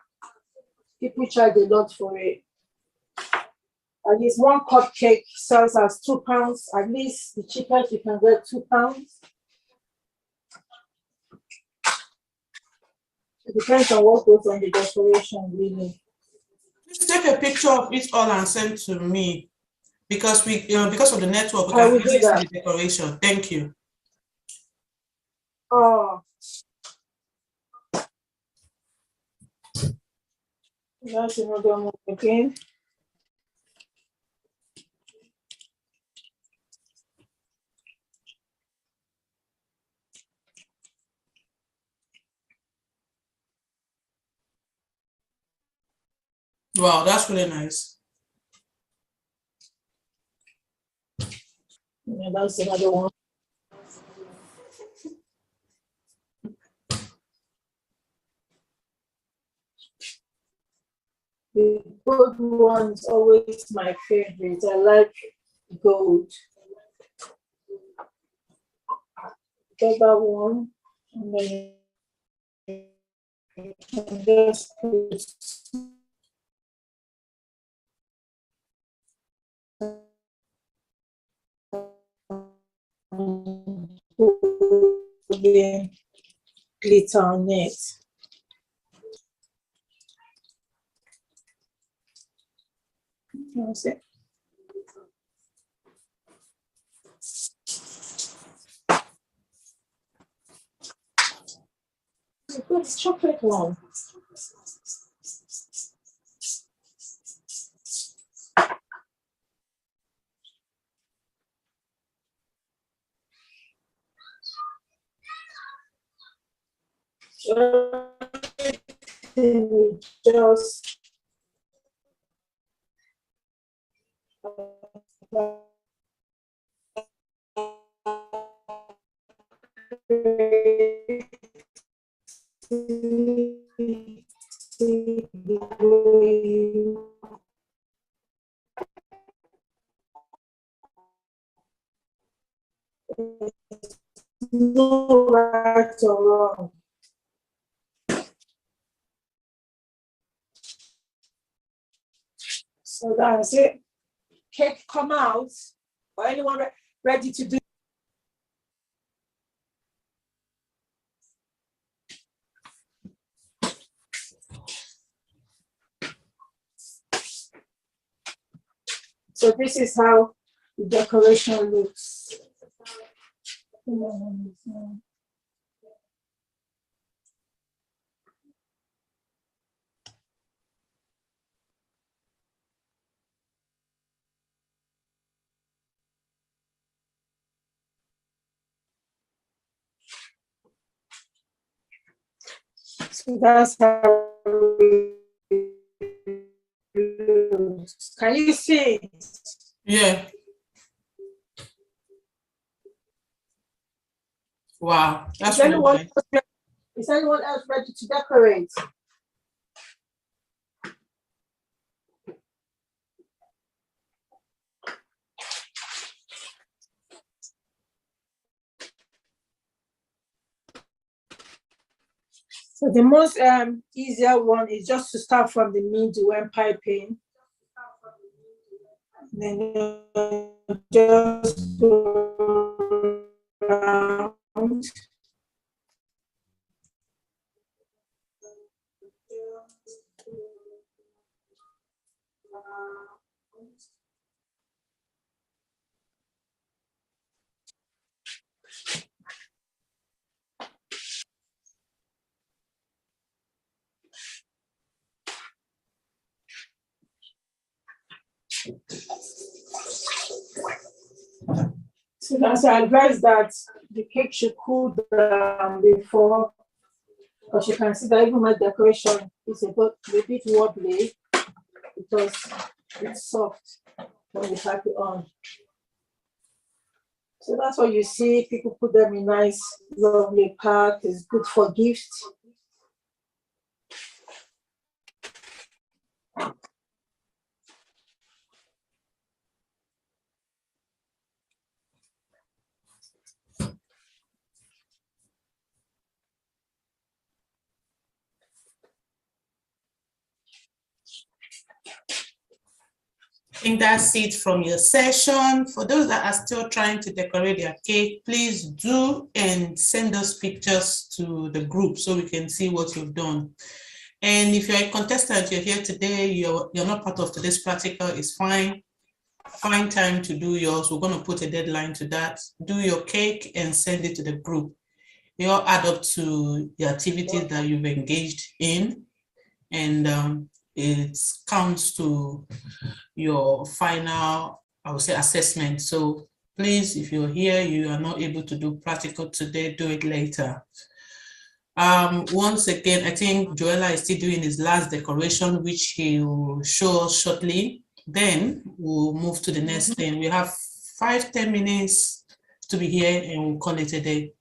people charge a lot for it. At least one cupcake sells as £2. At least the cheapest you can get £2. It depends on what goes on the decoration, really. Please take a picture of it all and send to me, because because of the network, we I will can do that. see the decoration. Thank you. Oh. That's another one again. Wow, that's really nice. Yeah, that's another one. The gold one is always my favorite. I like gold. Get that one, and then you can just put glitter on it. That's it. Good chocolate one. just no right or wrong. So that's it. Cake come out, or anyone ready to do? So this is how the decoration looks. So that's how it looks. Can you see it? Yeah. Wow, that's really nice. Is anyone else ready to decorate? So the most easier one is just to start from the middle when piping. Then you just go around. So that's I advise that the cake should cool down before, because you can see that even my decoration is a bit wobbly because it's soft when you pack it on. So that's what you see. People put them in nice, lovely pack. It's good for gifts. I think that's it from your session. For those that are still trying to decorate their cake, please do and send us pictures to the group so we can see what you've done. And if you're a contestant, you're here today, you're not part of today's practical, it's fine. Find time to do yours. We're going to put a deadline to that. Do your cake and send it to the group. They all add up to the activities that you've engaged in, and it counts to your final, I would say, assessment. So please, if you're here, you are not able to do practical today, do it later. Once again, I think Joella is still doing his last decoration, which he will show us shortly. Then we'll move to the next thing. We have 5-10 minutes to be here and we'll call it a day.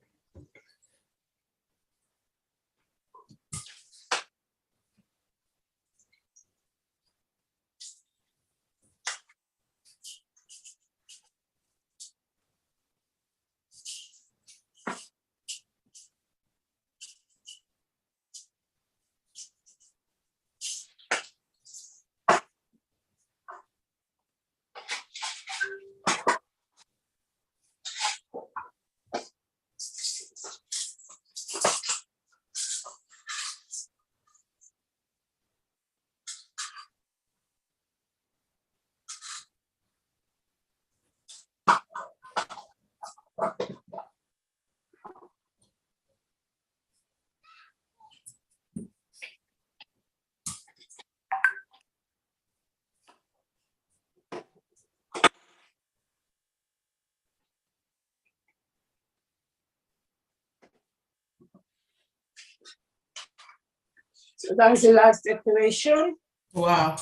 So that's the last decoration. Wow.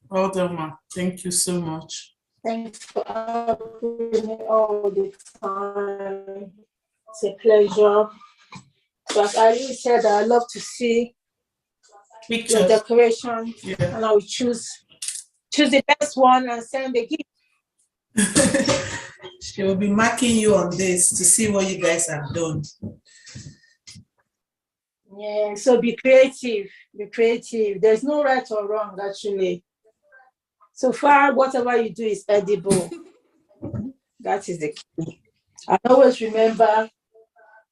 Well done, ma. Thank you so much. Thanks for having me all the time. It's a pleasure. So as I really said, I love to see Pictures. your decoration, Yeah. and I will choose the best one and send the gift. She will be marking you on this to see what you guys have done. Yeah, so be creative, be creative. There's no right or wrong, actually. So far, whatever you do is edible. That is the key. I always remember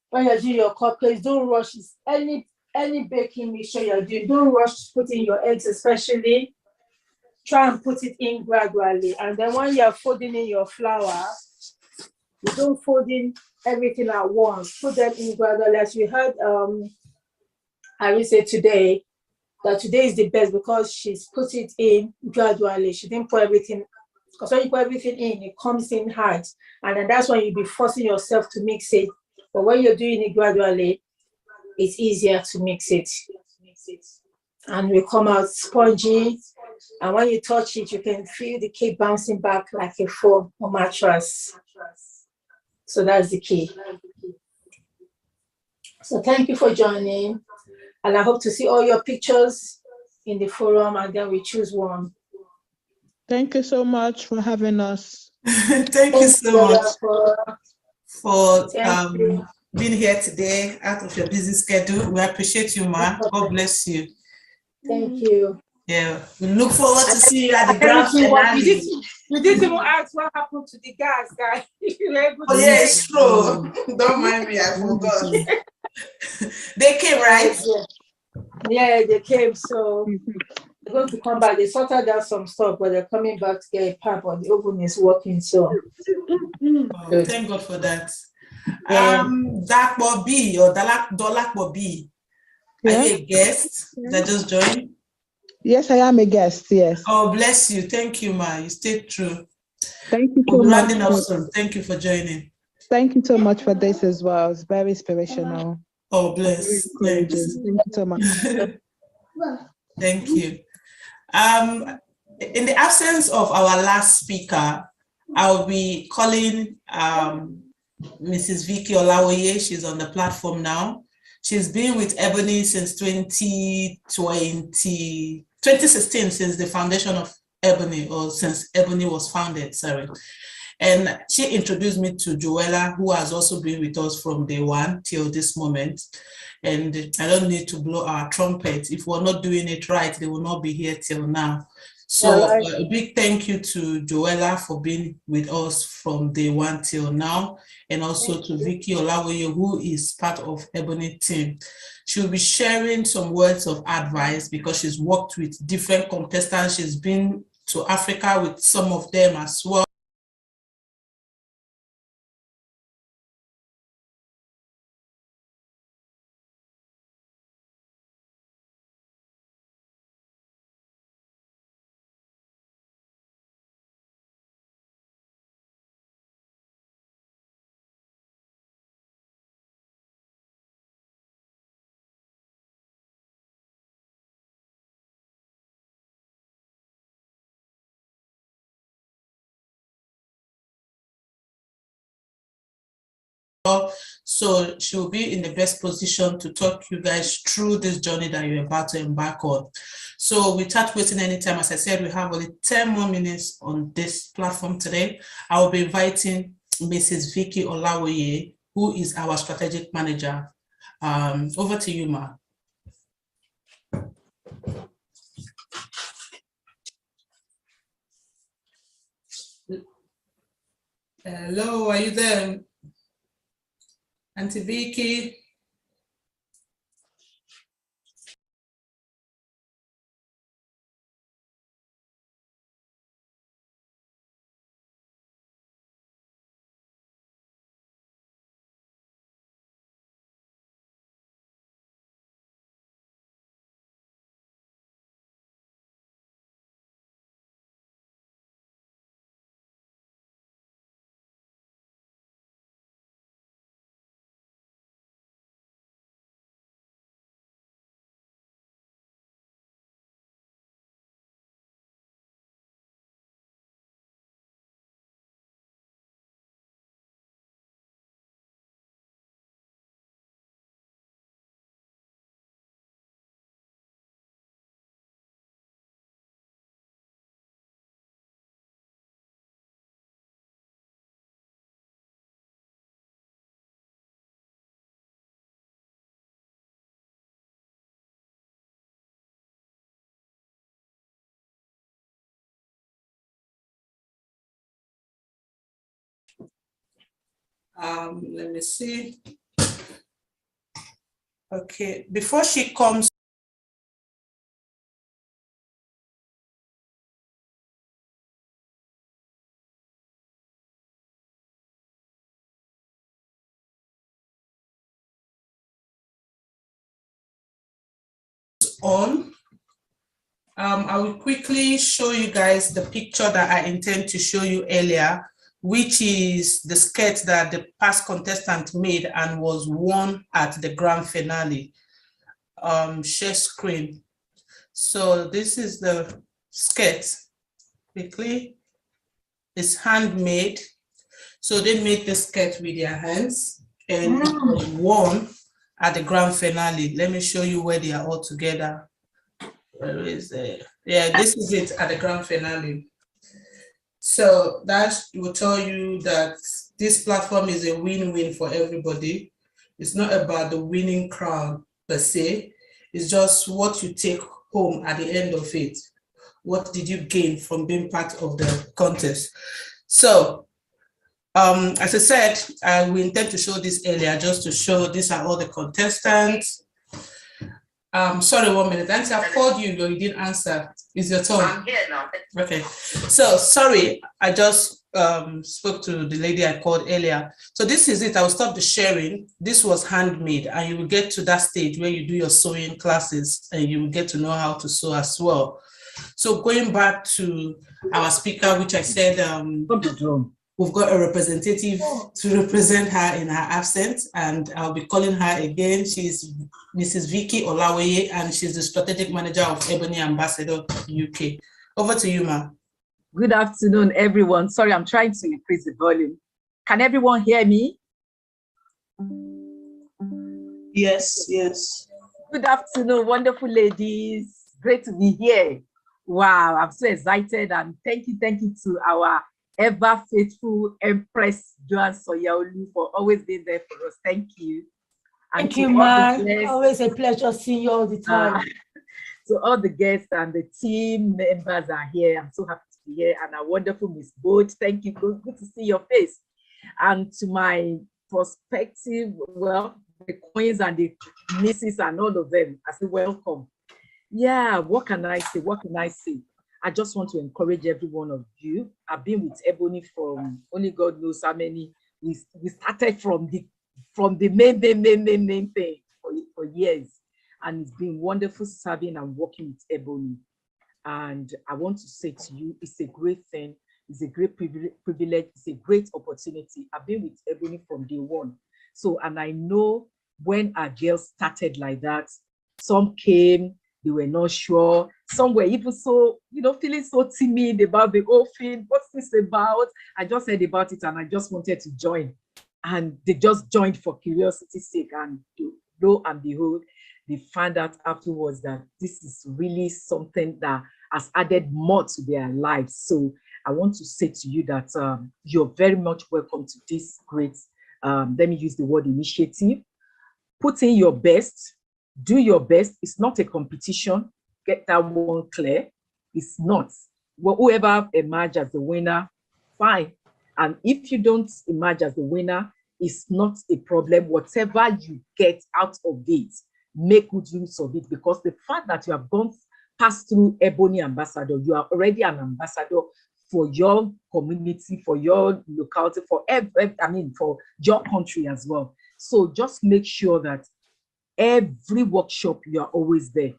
when you're doing your cupcakes, don't rush any baking mixture you're doing. Don't rush putting your eggs, especially. Try and put it in gradually. And then when you're folding in your flour, you don't fold in everything at once. Put them in gradually. As we heard I will say today, that today is the best because she's put it in gradually. She didn't put everything, because when you put everything in, it comes in hard. And then that's when you'll be forcing yourself to mix it. But when you're doing it gradually, it's easier to mix it. And we come out spongy. And when you touch it, you can feel the cake bouncing back like a foam or mattress. So that's the key. So thank you for joining. And I hope to see all your pictures in the forum, and then we choose one. Thank you so much for having us. Thank you so much for you. being here today out of your busy schedule. We appreciate you, ma. God bless you. Thank you. Yeah, we look forward to see you at the grand finale. You didn't even ask what happened to the gas, guy. Oh, yeah, it's true. Don't mind me, I forgot. They came, right? Yeah, they came. So they're going to come back. They sorted out some stuff, but they're coming back to get a pipe, but the oven is working. So thank God for that. Yeah. Dakbo B or Dolakbo B. Are you a guest that just joined? Yes, I am a guest. Yes. Oh, bless you. Thank you, ma. You stayed true. Thank you so We'll be much. rounding up soon. Thank you for joining. Thank you so much for this as well. It's very inspirational. Oh, bless. Thanks. Thank you so much. Thank you. In the absence of our last speaker, I'll be calling Mrs. Vicky Olawoye. She's on the platform now. She's been with Ebony since 2016, since the foundation of Ebony, or since Ebony was founded, sorry. And she introduced me to Joella, who has also been with us from day one till this moment. And I don't need to blow our trumpet. If we're not doing it right, they will not be here till now. So a big thank you to Joella for being with us from day one till now, and also to Vicky Olawoye, who is part of Ebony team. She'll be sharing some words of advice because she's worked with different contestants. She's been to Africa with some of them as well. So she'll be in the best position to talk you guys through this journey that you're about to embark on. So without wasting any time, as I said, we have only 10 more minutes on this platform today. I will be inviting Mrs. Vicky Olawoye, who is our strategic manager. Over to you, ma. Hello, are you there? Auntie Vicky. Let me see. Okay, before she comes on, I will quickly show you guys the picture that I intend to show you earlier, which is the skirt that the past contestant made and was won at the grand finale. Share screen. So this is the skirt. Quickly, it's handmade. So they made the skirt with their hands and it was won at the grand finale. Let me show you where they are all together. Where is it? Yeah, this is it at the grand finale. So that will tell you that this platform is a win-win for everybody. It's not about the winning crown per se. It's just what you take home at the end of it. What did you gain from being part of the contest? So, as I said, we intend to show this earlier just to show these are all the contestants. Sorry, 1 minute. Nancy, I've called you, but you didn't answer. Is your turn? I'm here now. Okay. So, sorry, I just spoke to the lady I called earlier. So this is it. I will stop the sharing. This was handmade, and you will get to that stage where you do your sewing classes, and you will get to know how to sew as well. So going back to our speaker, which I said, we've got a representative to represent her in her absence, and I'll be calling her again. She's Mrs. Vicky Olaweye, and she's the strategic manager of Ebony Ambassador UK. Over to you, ma'am. Good afternoon, everyone. Sorry, I'm trying to increase the volume. Can everyone hear me? Yes, yes. Good afternoon, wonderful ladies. Great to be here. Wow, I'm so excited, and thank you to our ever faithful Empress Joan Soyaolu for always being there for us. Thank you. Thank you, man. Always a pleasure seeing you all the time. So all the guests and the team members are here. I'm so happy to be here, and our wonderful Miss Boat. Thank you. Good to see your face. And to my prospective, well, the queens and the nieces and all of them, I say welcome. Yeah, what can I say? What can I say? I just want to encourage every one of you. I've been with Ebony from only God knows how many. We started from the main thing for years, and it's been wonderful serving and working with Ebony. And I want to say to you, it's a great thing. It's a great privilege. It's a great opportunity. I've been with Ebony from day one. So, and I know when our girls started like that, some came, they were not sure. Some were even so, feeling so timid about the whole thing. What's this about? I just heard about it and I just wanted to join. And they just joined for curiosity's sake. And lo and behold, they found out afterwards that this is really something that has added more to their lives. So I want to say to you that you're very much welcome to this great, let me use the word initiative. Put in your best. Do your best. It's not a competition. Get that one clear. It's not. Well, whoever emerges as the winner, fine. And if you don't emerge as the winner, it's not a problem. Whatever you get out of it, make good use of it, because the fact that you have passed through Ebony Ambassador, you are already an ambassador for your community, for your locality, for for your country as well. So just make sure that every workshop you are always there,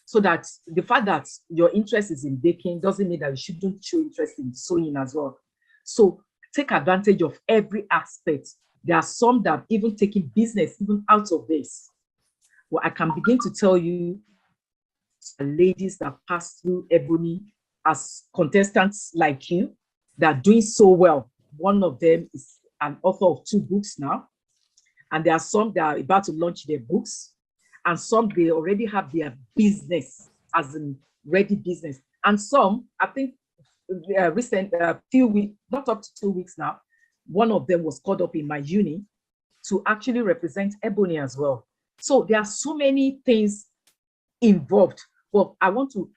so that the fact that your interest is in baking doesn't mean that you shouldn't show interest in sewing as well. So take advantage of every aspect. There are some that have even taken business even out of this. Well, I can begin to tell you, ladies that pass through Ebony as contestants like you, that are doing so well. One of them is an author of 2 books now. And there are some that are about to launch their books, and some they already have their business as in ready business. And some, I think, recent few weeks, not up to 2 weeks now, one of them was called up in my uni to actually represent Ebony as well. So there are so many things involved, but I want to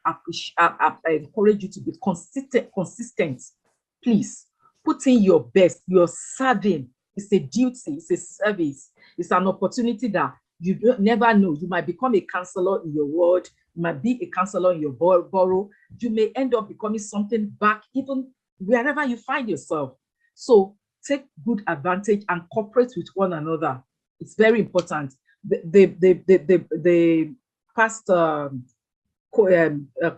encourage you to be consistent. Please put in your best. You're serving. It's a duty. It's a service. It's an opportunity that you never know. You might become a counselor in your ward. You might be a counselor in your borough. You may end up becoming something back, even wherever you find yourself. So take good advantage and cooperate with one another. It's very important. The past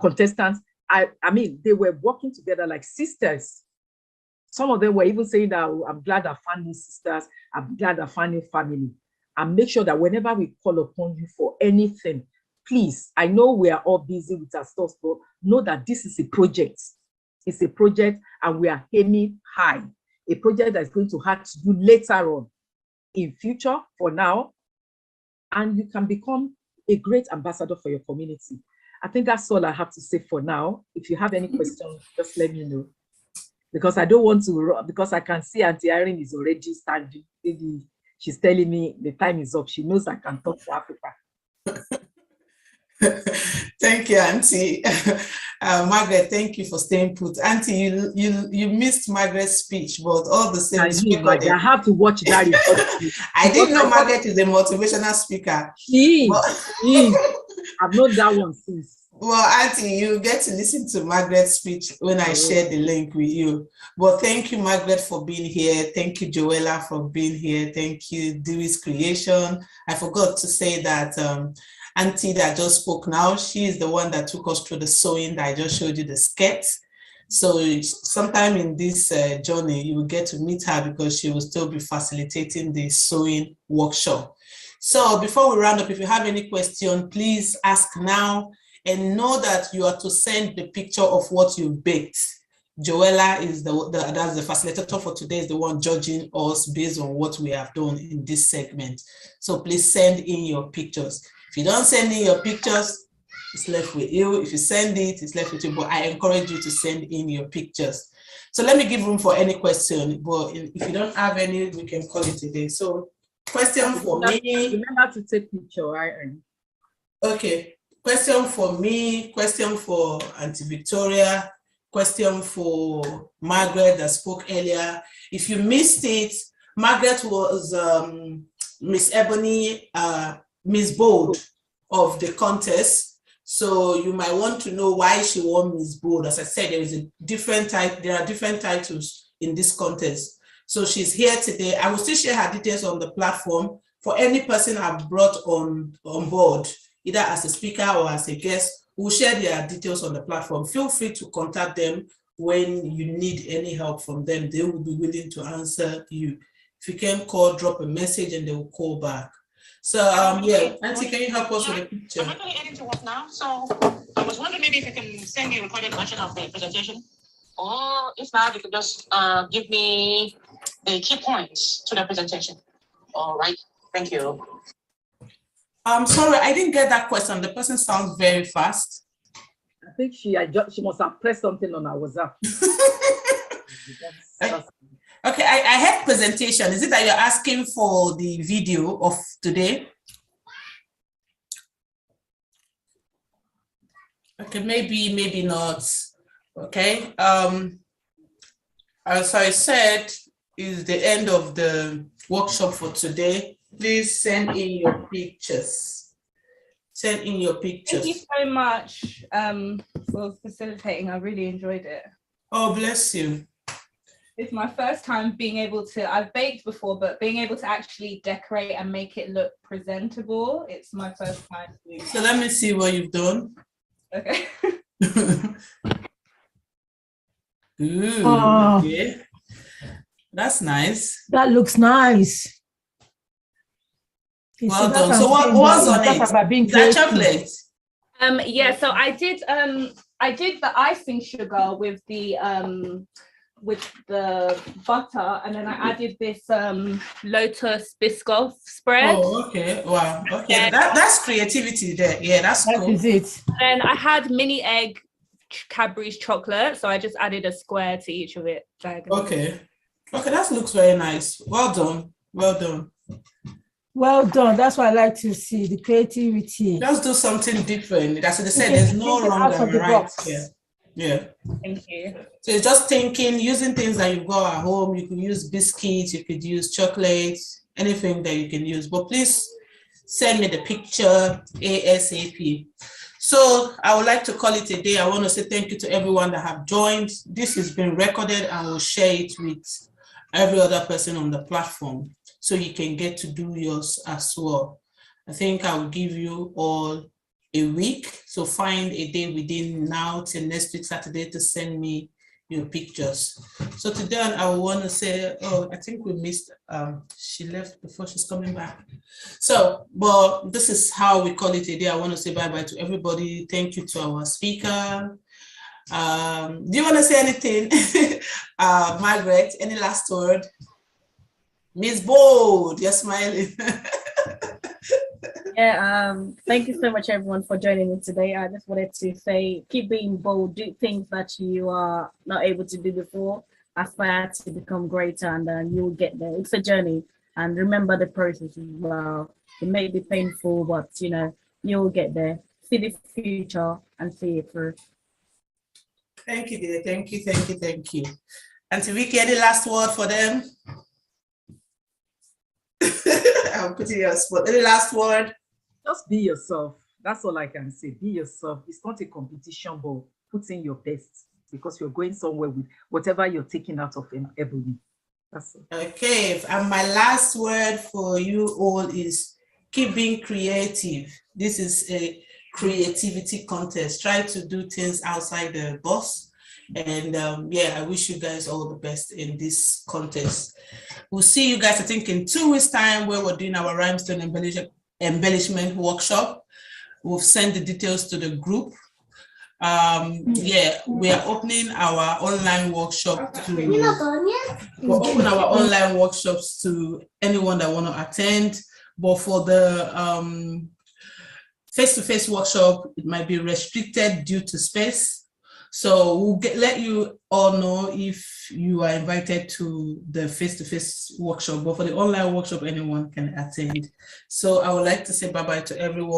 contestants, I mean, they were working together like sisters. Some of them were even saying that, oh, I'm glad I found new sisters. I'm glad I found new family. And make sure that whenever we call upon you for anything, please, I know we are all busy with our stuff, but know that this is a project. It's a project and we are aiming high. A project that's going to have to do later on in future, for now, and you can become a great ambassador for your community. I think that's all I have to say for now. If you have any questions, just let me know. Because I don't want to, because I can see Auntie Irene is already standing. She's telling me the time is up. She knows I can talk for Africa. Thank you, Auntie. Margaret, thank you for staying put. Auntie, you missed Margaret's speech, but all the same, I have to watch that. I didn't know Margaret is a motivational speaker. She is. I've known that one since. Well, Auntie, you get to listen to Margaret's speech when I share the link with you. But thank you, Margaret, for being here. Thank you, Joella, for being here. Thank you, Dewey's Creation. I forgot to say that Auntie that just spoke now, she is the one that took us through the sewing that I just showed you, the skirts. So sometime in this journey, you will get to meet her because she will still be facilitating the sewing workshop. So before we round up, if you have any question, please ask now. And know that you are to send the picture of what you baked. Joella is that's the facilitator for today, is the one judging us based on what we have done in this segment. So please send in your pictures. If you don't send in your pictures, it's left with you. If you send it, it's left with you. But I encourage you to send in your pictures. So let me give room for any question. But if you don't have any, we can call it a day. So question for me. Remember to take picture, right? Okay. Question for me, question for Auntie Victoria, question for Margaret that spoke earlier. If you missed it, Margaret was Miss Ebony, Miss Bold of the contest. So you might want to know why she won Miss Bold. As I said, there are different titles in this contest. So she's here today. I will still share her details on the platform for any person I've brought on board, either as a speaker or as a guest. We'll share their details on the platform. Feel free to contact them when you need any help from them. They will be willing to answer you. If you can call, drop a message and they will call back. So yeah, Auntie, can you help us with the picture? I'm actually heading to work now, so I was wondering maybe if you can send me a recorded version of the presentation, or if not, you could just give me the key points to the presentation. All right, thank you. I'm sorry, I didn't get that question. The person sounds very fast. I think she must have pressed something on our WhatsApp. Okay, I had presentation. Is it that you're asking for the video of today? Okay, maybe not. Okay. As I said, is the end of the workshop for today. Please send in your pictures. Send in your pictures. Thank you so much for facilitating. I really enjoyed it. Oh, bless you. It's my first time being able to, I've baked before, but being able to actually decorate and make it look presentable, it's my first time doing it. So let me see what you've done. Okay. Ooh, okay. That's nice. That looks nice. Well done. So what was on it? Is that chocolate? Yeah, so I did the icing sugar with the butter, and then I added this lotus biscoff spread. Oh, okay. Wow. Okay. Yeah. That's creativity there. Yeah, that's cool. That is it. And I had mini egg Cadbury's chocolate, so I just added a square to each of it. Okay. Okay, that looks very nice. Well done. Well done. Well done. That's what I like to see, the creativity. Just do something different. That's what they said. There's no wrong and right here. Yeah. Thank you. So it's just thinking, using things that you've got at home. You could use biscuits, you could use chocolates, anything that you can use. But please send me the picture ASAP. So I would like to call it a day. I want to say thank you to everyone that have joined. This has been recorded and we'll share it with every other person on the platform so you can get to do yours as well. I think I will give you all a week. So find a day within now till next week, Saturday, to send me your pictures. So today I want to say, oh, I think we missed, she left before she's coming back. So, but this is how we call it a day. I want to say bye-bye to everybody. Thank you to our speaker. Do you want to say anything? Margaret, any last word? Miss Bold, you're smiling. Yeah, thank you so much everyone for joining me today. I just wanted to say, keep being bold, do things that you are not able to do before, aspire to become greater, and you'll get there. It's a journey, and remember the process as well. It may be painful, but you know, you'll get there. See the future and see it through. Thank you, dear. Thank you, thank you, thank you. Auntie Vicky, any last word for them? I'll put you on the spot. Any last word? Just be yourself. That's all I can say. Be yourself. It's not a competition, but put in your best because you're going somewhere with whatever you're taking out of Ebony. That's all. Okay, and my last word for you all is keep being creative. This is a creativity contest. Try to do things outside the box. And yeah, I wish you guys all the best in this contest. We'll see you guys, I think, in 2 weeks' time where we're doing our rhinestone embellishment workshop. We'll send the details to the group. Yeah, we are opening our online workshop to we'll open our online workshops to anyone that want to attend. But for the face-to-face workshop, it might be restricted due to space. So we'll let you all know if you are invited to the face-to-face workshop, but for the online workshop, anyone can attend. So I would like to say bye-bye to everyone.